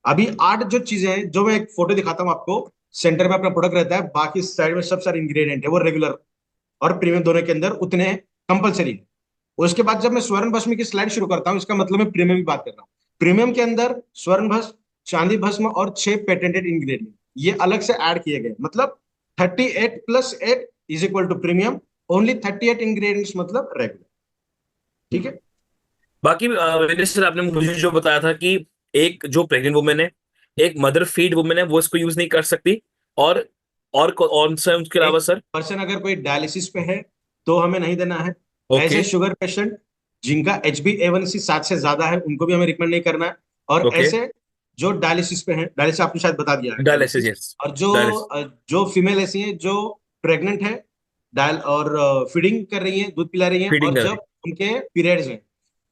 अभी 8 जो चीजें हैं, जो मैं एक फोटो दिखाता हूँ आपको, सेंटर में अपना प्रोडक्ट रहता है, बाकी साइड में सब सारे इंग्रेडिएंट है वो रेगुलर और प्रीमियम दोनों के अंदर उतने कंपलसरी है। उसके बाद जब मैं स्वर्ण भस्म की स्लाइड शुरू करता हूँ, इसका मतलब मैं प्रीमियम की बात कर रहा हूँ। प्रीमियम के अंदर स्वर्ण भस्म, चांदी भस्म और 6 पेटेंटेड इंग्रेडिएंट ये अलग से ऐड किए गए। मतलब 38 plus 8 is equal to premium, only 38 ingredients मतलब रेगुलर। ठीक है। बाकी विनय सर, आपने मुझे जो बताया था कि एक जो प्रेग्नेंट वुमेन है, एक मदर फीड वुमेन है, वो इसको यूज नहीं कर सकती, और कौन सा है उसके एक अलावा सर? पर्सन अगर कोई डायलिसिस पे है तो हमें नहीं देना है। ओके। ऐसे शुगर पेशेंट जिनका HbA1c 7 से ज्यादा है उनको भी हमें रिकमेंड नहीं करना है। और ओके। ऐसे जो डायलिसिस पे हैं, डायलिसिस आपने शायद बता दिया है, डायलिसिस, डायलिसिस। यस। और जो डायलिसिस। जो फीमेल ऐसी हैं जो प्रेग्नेंट है, डायल और फीडिंग कर रही हैं, दूध पिला रही हैं, फीडिंग और कर रही। जब उनके पीरियड्स हैं।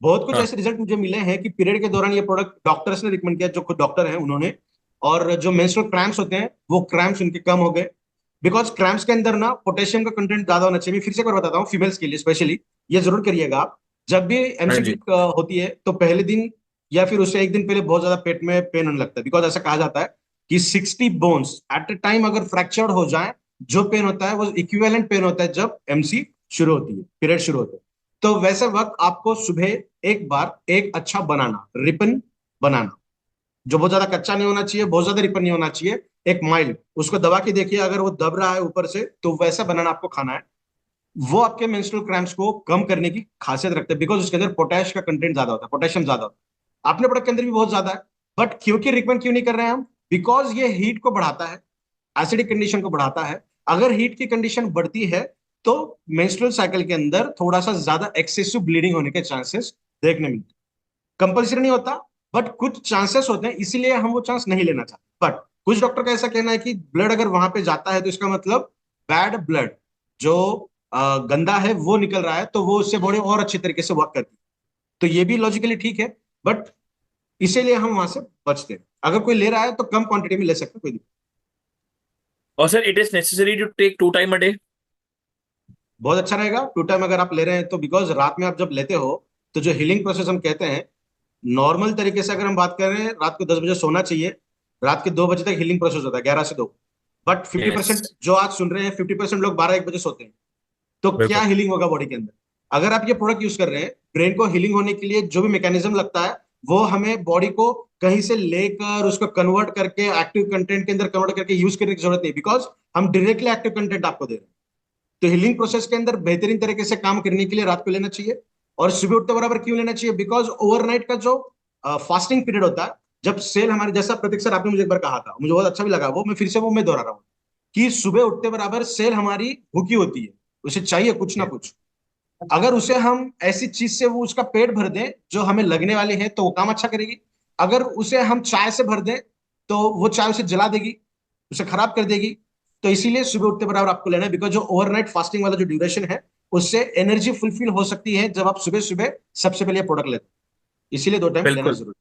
बहुत कुछ हाँ। ऐसे रिजल्ट मुझे मिले हैं कि पीरियड के दौरान ये प्रोडक्ट डॉक्टर्स ने रिकमेंड किया, जो खुद डॉक्टर हैं उन्होंने। और जो मेंस्ट्रुअल क्रैम्प्स होते हैं वो क्रैम्प्स उनके कम हो गए। बिकॉज क्रैम्प्स के अंदर ना पोटेशियम का कंटेंट ज्यादा होना चाहिए। मैं फिर से एक बार बताता हूँ फीमेल्स के लिए स्पेशली, ये जरूर करिएगा आप। जब भी हाँ एमसीक्यू जी। होती है तो पहले दिन या फिर उससे एक दिन पहले बहुत ज्यादा पेट में पेन होने लगता है। बिकॉज ऐसा कहा जाता है कि 60 बोन्स एट अ टाइम अगर फ्रैक्चर्ड हो जाए, जो पेन होता है वो इक्विवेलेंट पेन होता है जब एमसी शुरू होती है, पीरियड शुरू होते हैं। तो वैसे वक्त आपको सुबह एक बार एक अच्छा बनाना, रिपन बनाना, जो बहुत ज्यादा कच्चा नहीं होना चाहिए, बहुत ज्यादा रिपन नहीं होना चाहिए, एक माइल्ड, उसको दबा के देखिए, अगर वो दब रहा है ऊपर से तो वैसा बनाना आपको खाना है। वो आपके मेंस्ट्रुअल क्रैम्प्स को कम करने की खासियत रखते हैं, बिकॉज उसके अंदर पोटेश का कंटेंट ज्यादा होता है, पोटेशियम ज्यादा होता है। अपने प्रोडक्ट के अंदर भी बहुत ज्यादा है, बट क्योंकि रिकमेंड क्यों नहीं कर रहे हैं हम, बिकॉज ये हीट को बढ़ाता है, एसिडिक कंडीशन को बढ़ाता है। अगर हीट की कंडीशन बढ़ती है तो मेंस्ट्रुअल साइकिल के अंदर थोड़ा सा ज्यादा एक्सेसिव ब्लीडिंग होने के चांसेस देखने मिलते हैं। कंपल्सरी नहीं होता, बट कुछ चांसेस होते हैं, इसीलिए हम वो चांस नहीं लेना चाहते। बट कुछ डॉक्टर का ऐसा कहना है कि ब्लड अगर वहां पे जाता है तो इसका मतलब बैड ब्लड, जो गंदा है वो निकल रहा है, तो वो उससे बॉडी और अच्छी तरीके से वर्क करती है। तो ये भी लॉजिकली ठीक है, बट इसीलिए हम वहां से बचते हैं। अगर कोई ले रहा है तो कम क्वांटिटी में ले सकते हैं, कोई दिक्कत। और sir, it is necessary to take 2 time a day? बहुत अच्छा रहेगा 2 टाइम अगर आप ले रहे हैं तो, बिकॉज रात में आप जब लेते हो तो जो हीलिंग प्रोसेस हम कहते हैं, नॉर्मल तरीके से अगर हम बात कर रहे हैं, रात को 10 बजे सोना चाहिए, रात के 2 बजे तक हीलिंग प्रोसेस होता है, 11 से 2। But 50% yes. जो आज सुन रहे हैं, 50% लोग 12-1 बजे सोते हैं। तो क्या बिल्कुल। हीलिंग होगा बॉडी के अंदर? अगर आप ये प्रोडक्ट यूज कर रहे हैं, ब्रेन को हीलिंग होने के लिए जो भी मैकेनिज्म लगता है वो हमें बॉडी को कहीं से लेकर उसको कन्वर्ट करके एक्टिव कंटेंट के अंदर कन्वर्ट करके यूज करने की जरूरत नहीं, बिकॉज हम डायरेक्टली एक्टिव कंटेंट आपको दे रहे हैं। तो हीलिंग प्रोसेस के अंदर बेहतरीन तरीके से काम करने के लिए रात को लेना चाहिए। और सुबह उठते बराबर क्यों लेना चाहिए? बिकॉज ओवरनाइट का जो फास्टिंग पीरियड होता है, जब सेल हमारे, जैसा प्रतीक सर आपने मुझे एक बार कहा था, मुझे बहुत अच्छा भी लगा वो, मैं फिर से वो मैं दोहरा रहा हूँ कि सुबह उठते बराबर सेल हमारी भूखी होती है, उसे चाहिए कुछ ना कुछ। अगर उसे हम ऐसी चीज से वो उसका पेट भर दें जो हमें लगने वाली है, तो वो काम अच्छा करेगी। अगर उसे हम चाय से भर दें, तो वो चाय उसे जला देगी, उसे खराब कर देगी। तो इसीलिए सुबह उठते बराबर आपको लेना है, बिकॉज जो ओवरनाइट फास्टिंग वाला जो ड्यूरेशन है, उससे एनर्जी फुलफिल हो सकती है जब आप सुबह सुबह सबसे पहले प्रोडक्ट लेते हैं। इसीलिए 2 टाइम लेना बिल्कुल। जरूरी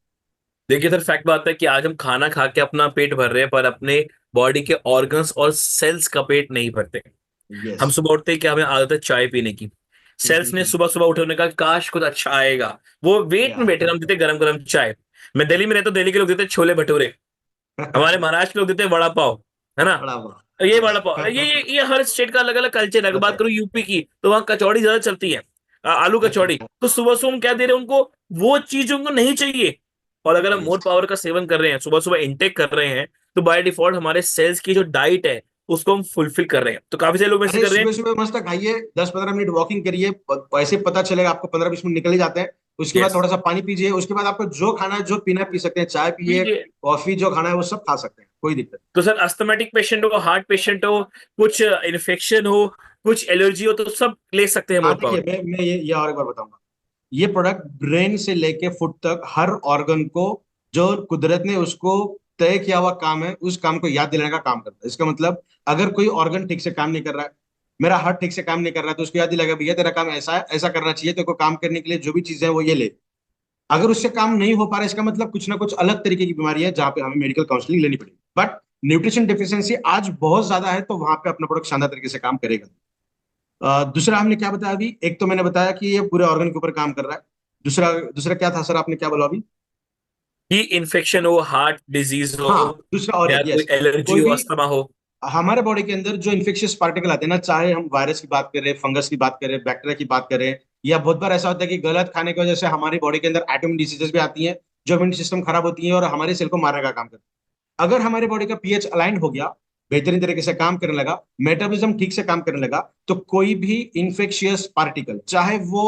देखिए सर, फैक्ट बात है कि आज हम खाना खा के अपना पेट भर रहे हैं, पर अपने बॉडी के ऑर्गन्स और सेल्स का पेट नहीं भरते। है। हम यस। सुबह उठते हैं कि हमें आदत है चाय पीने की। सेल्स ने सुबह सुबह उठने का काश कुछ अच्छा आएगा, वो वेट या में बैठे, हम देते गरम गरम चाय। मैं दिल्ली में रहता हूँ, दिल्ली के लोग देते छोले भटूरे, हमारे महाराष्ट्र के लोग देते वड़ा पाव, है ना। बड़ा हुआ। ये यस। वड़ा पाव, ये हर स्टेट का अलग अलग कल्चर है। अगर होता बात है। करूँ यूपी की, तो वहाँ कचौड़ी ज्यादा चलती है, आलू कचौड़ी। तो सुबह सुबह हम क्या दे रहे हैं उनको, वो चीज उनको नहीं चाहिए। और अगर हम मोर यस। पावर का सेवन कर रहे हैं, सुबह सुबह इंटेक कर रहे हैं, तो बाय डिफॉल्ट हमारे सेल्स की जो डाइट है उसको हम फुलफिल कर रहे हैं। तो काफी सारे लोग मैसेज अरे कर रहे सुबह हैं। सुबह मस्त खाइए, 10-15 मिनट वॉकिंग करिए, ऐसे पता चलेगा आपको 15-20 मिनट निकल ही जाते हैं। उसके बाद यस, थोड़ा सा पानी पीजिए, उसके बाद आपको जो खाना है जो पीना है पी सकते हैं, चाय पिए, कॉफी जो खाना है वो सब खा सकते हैं, कोई दिक्कत तो सर अस्थमेटिक पेशेंट हो, हार्ट पेशेंट हो, कुछ इन्फेक्शन हो, कुछ एलर्जी हो, तो सब ले सकते हैं नहीं। मोर हाँ देखिए, पावर। मैं ये और एक बार बताऊंगा। ये प्रोडक्ट ब्रेन से लेके फुट तक हर ऑर्गन को, जो कुदरत ने उसको तय किया हुआ काम है, उस काम को याद दिलाने का काम करता है। इसका मतलब, अगर कोई ऑर्गन ठीक से काम नहीं कर रहा है, मेरा हार्ट ठीक से काम नहीं कर रहा है, तो उसको याद दिलाएगा भैया तेरा काम ऐसा है, ऐसा करना चाहिए, तेरे को काम करने के लिए जो भी चीजें हैं वो ये ले। अगर उससे काम नहीं हो पा रहा है, इसका मतलब कुछ ना कुछ अलग तरीके की बीमारी है जहां पे हमें मेडिकल काउंसलिंग लेनी पड़ेगी। बट न्यूट्रिशन डिफिशियंसी आज बहुत ज्यादा है, तो वहां पे अपना प्रोडक्ट शानदार तरीके से काम करेगा। दूसरा हमने क्या बताया अभी? एक तो मैंने बताया कि ये पूरे ऑर्गन के ऊपर काम कर रहा है। दूसरा दूसरा क्या था सर, आपने क्या बोला अभी? कि इन्फेक्शन हो, हार्ट डिजीज हो, हाँ, दूसरा और या एक, कोई यस। एलर्जी कोई हो, भी अस्थमा हो। हमारे बॉडी के अंदर जो इन्फेक्शियस पार्टिकल आते हैं ना, चाहे हम वायरस की बात करें, फंगस की बात करें, बैक्टीरिया की बात करें, या बहुत बार ऐसा होता है कि गलत खाने की वजह से हमारी बॉडी के अंदर एटॉमिक डिसीजेस भी आती हैं, जो इम्यून सिस्टम खराब होती है और हमारे सेल को मारने का काम करती है। अगर हमारे बॉडी का पीएच अलाइन हो गया, बेहतरीन तरीके से काम करने लगा, मेटाबॉलिज्म ठीक से काम करने लगा, तो कोई भी इंफेक्शियस पार्टिकल, चाहे वो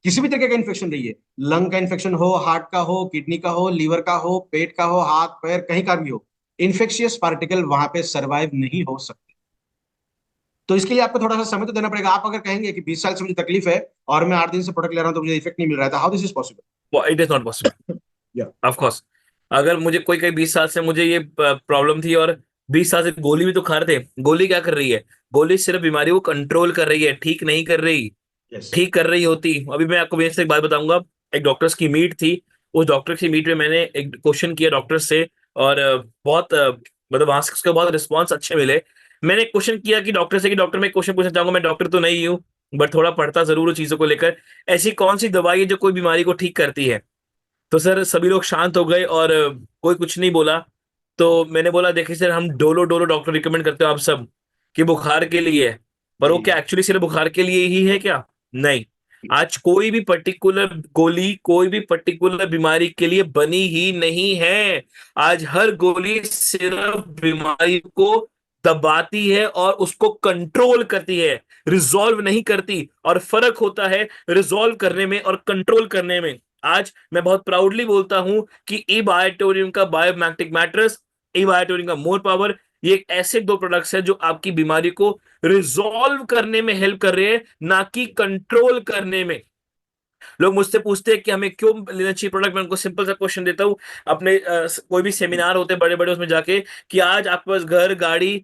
किसी भी तरीके का इन्फेक्शन रही है, लंग का इन्फेक्शन हो, हार्ट का हो, किडनी का हो, लीवर का हो, पेट का हो, हाथ पैर कहीं का भी हो, इन्फेक्शियस पार्टिकल वहां पे सरवाइव नहीं हो सकते। तो इसके लिए आपको थोड़ा सा समय तो देना पड़ेगा। आप अगर कहेंगे कि 20 साल से मुझे तकलीफ है और मैं 8 दिन से प्रोडक्ट ले रहा हूं तो मुझे इफेक्ट नहीं मिल रहा है, how this is possible? It is not possible. या। ऑफ कोर्स, अगर मुझे कोई कहीं 20 साल से मुझे ये प्रॉब्लम थी, और 20 साल से गोली भी तो खा रहे थे, गोली क्या कर रही है? गोली सिर्फ बीमारी को कंट्रोल कर रही है, ठीक नहीं कर रही। यस। ठीक कर रही होती, अभी मैं आपको वैसे एक बात बताऊंगा। एक डॉक्टर्स की मीट थी, उस डॉक्टर की मीट में मैंने एक क्वेश्चन किया डॉक्टर से, और बहुत मतलब वहां से उसके बहुत रिस्पॉन्स अच्छे मिले। मैंने क्वेश्चन किया कि डॉक्टर से, कि डॉक्टर मैं क्वेश्चन पूछना चाहूंगा, मैं डॉक्टर तो नहीं हूँ, बट थोड़ा पढ़ता जरूर हूँ चीजों को लेकर। ऐसी कौन सी दवाई है जो कोई बीमारी को ठीक करती है? तो सर सभी लोग शांत हो गए, और कोई कुछ नहीं बोला। तो मैंने बोला देखिए सर, हम डोलो डोलो डॉक्टर रिकमेंड करते हो आप सब, कि बुखार के लिए है, पर वो जी। क्या एक्चुअली सिर्फ बुखार के लिए ही है क्या? नहीं। आज कोई भी पर्टिकुलर गोली कोई भी पर्टिकुलर बीमारी के लिए बनी ही नहीं है। आज हर गोली सिर्फ बीमारी को दबाती है और उसको कंट्रोल करती है, रिजॉल्व नहीं करती। और फर्क होता है रिजॉल्व करने में और कंट्रोल करने में। आज मैं बहुत प्राउडली बोलता हूं कि ई बायोटोरियम का बायोमैग्नेटिक मैट्रेस, ई बायोटोरियम का मोर पावर, ये एक ऐसे 2 प्रोडक्ट्स हैं जो आपकी बीमारी को रिजॉल्व करने में हेल्प कर रहे हैं, ना कि कंट्रोल करने में। लोग मुझसे पूछते हैं कि हमें क्यों लेना चाहिए प्रोडक्ट, मैं उनको सिंपल सा क्वेश्चन देता हूँ। अपने कोई भी सेमिनार होते हैं बड़े बड़े, उसमें जाके, कि आज आपके पास घर, गाड़ी,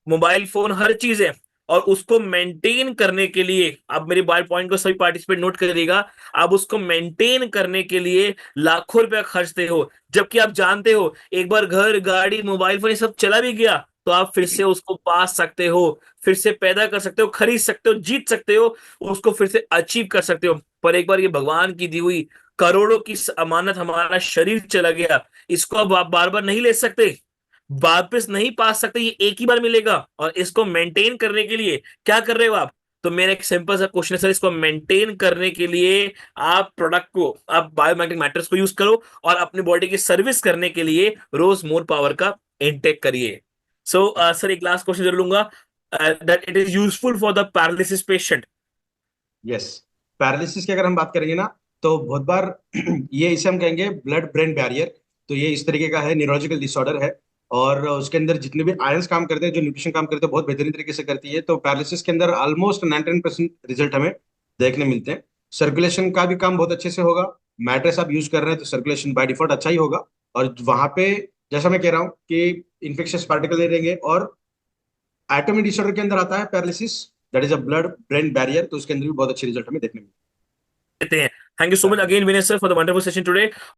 मोबाइल फोन, हर चीज है, और उसको मेंटेन करने के लिए, आप मेरी बात पॉइंट को सभी पार्टिसिपेट नोट करिएगा, आप उसको मेंटेन करने के लिए लाखों रुपया खर्चते हो, जबकि आप जानते हो एक बार घर, गाड़ी, मोबाइल फोन ये सब चला भी गया, तो आप फिर से उसको पा सकते हो, फिर से पैदा कर सकते हो, खरीद सकते हो, जीत सकते हो, उसको फिर से अचीव कर सकते हो। पर एक बार ये भगवान की दी हुई करोड़ों की अमानत, हमारा शरीर चला गया, इसको अब आप बार बार नहीं ले सकते, वापस नहीं पा सकते, ये एक ही बार मिलेगा। और इसको मेंटेन करने के लिए क्या कर रहे हो आप? तो मेरा एक सिंपल सा क्वेश्चन है सर, इसको मेंटेन करने के लिए आप प्रोडक्ट को, आप बायोमैग्नेटिक मैटर्स को यूज करो और अपनी बॉडी की सर्विस करने के लिए रोज मोर पावर का इनटेक करिए। सो सर एक लास्ट क्वेश्चन जरूर लूंगा, that it is useful for the paralysis patient. Yes, paralysis की अगर हम बात करेंगे ना, तो बहुत बार ये इसे हम कहेंगे ब्लड ब्रेन बैरियर। तो ये इस तरीके का है, न्यूरोलॉजिकल डिसऑर्डर है, और उसके अंदर जितने भी आयंस काम करते हैं, जो न्यूट्रिशन काम करते हैं, बहुत बेहतरीन तरीके से करती है। तो पैरालिसिस के अंदर ऑलमोस्ट 99% रिजल्ट हमें देखने मिलते हैं। सर्कुलेशन का भी काम बहुत अच्छे से होगा। मैट्रेस आप यूज कर रहे हैं तो सर्कुलेशन बाय डिफॉल्ट अच्छा ही होगा। और वहां पे जैसा मैं कह रहा हूँ कि इन्फेक्शियस पार्टिकल नहीं रहेंगे। और एटॉमिक डिसऑर्डर के अंदर आता है paralysis, that is a blood brain barrier, तो उसके अंदर भी बहुत अच्छे रिजल्ट हमें देखने मिलते देते हैं। थैंक यू सो मच हैं। Again Vinay sir for the wonderful session today.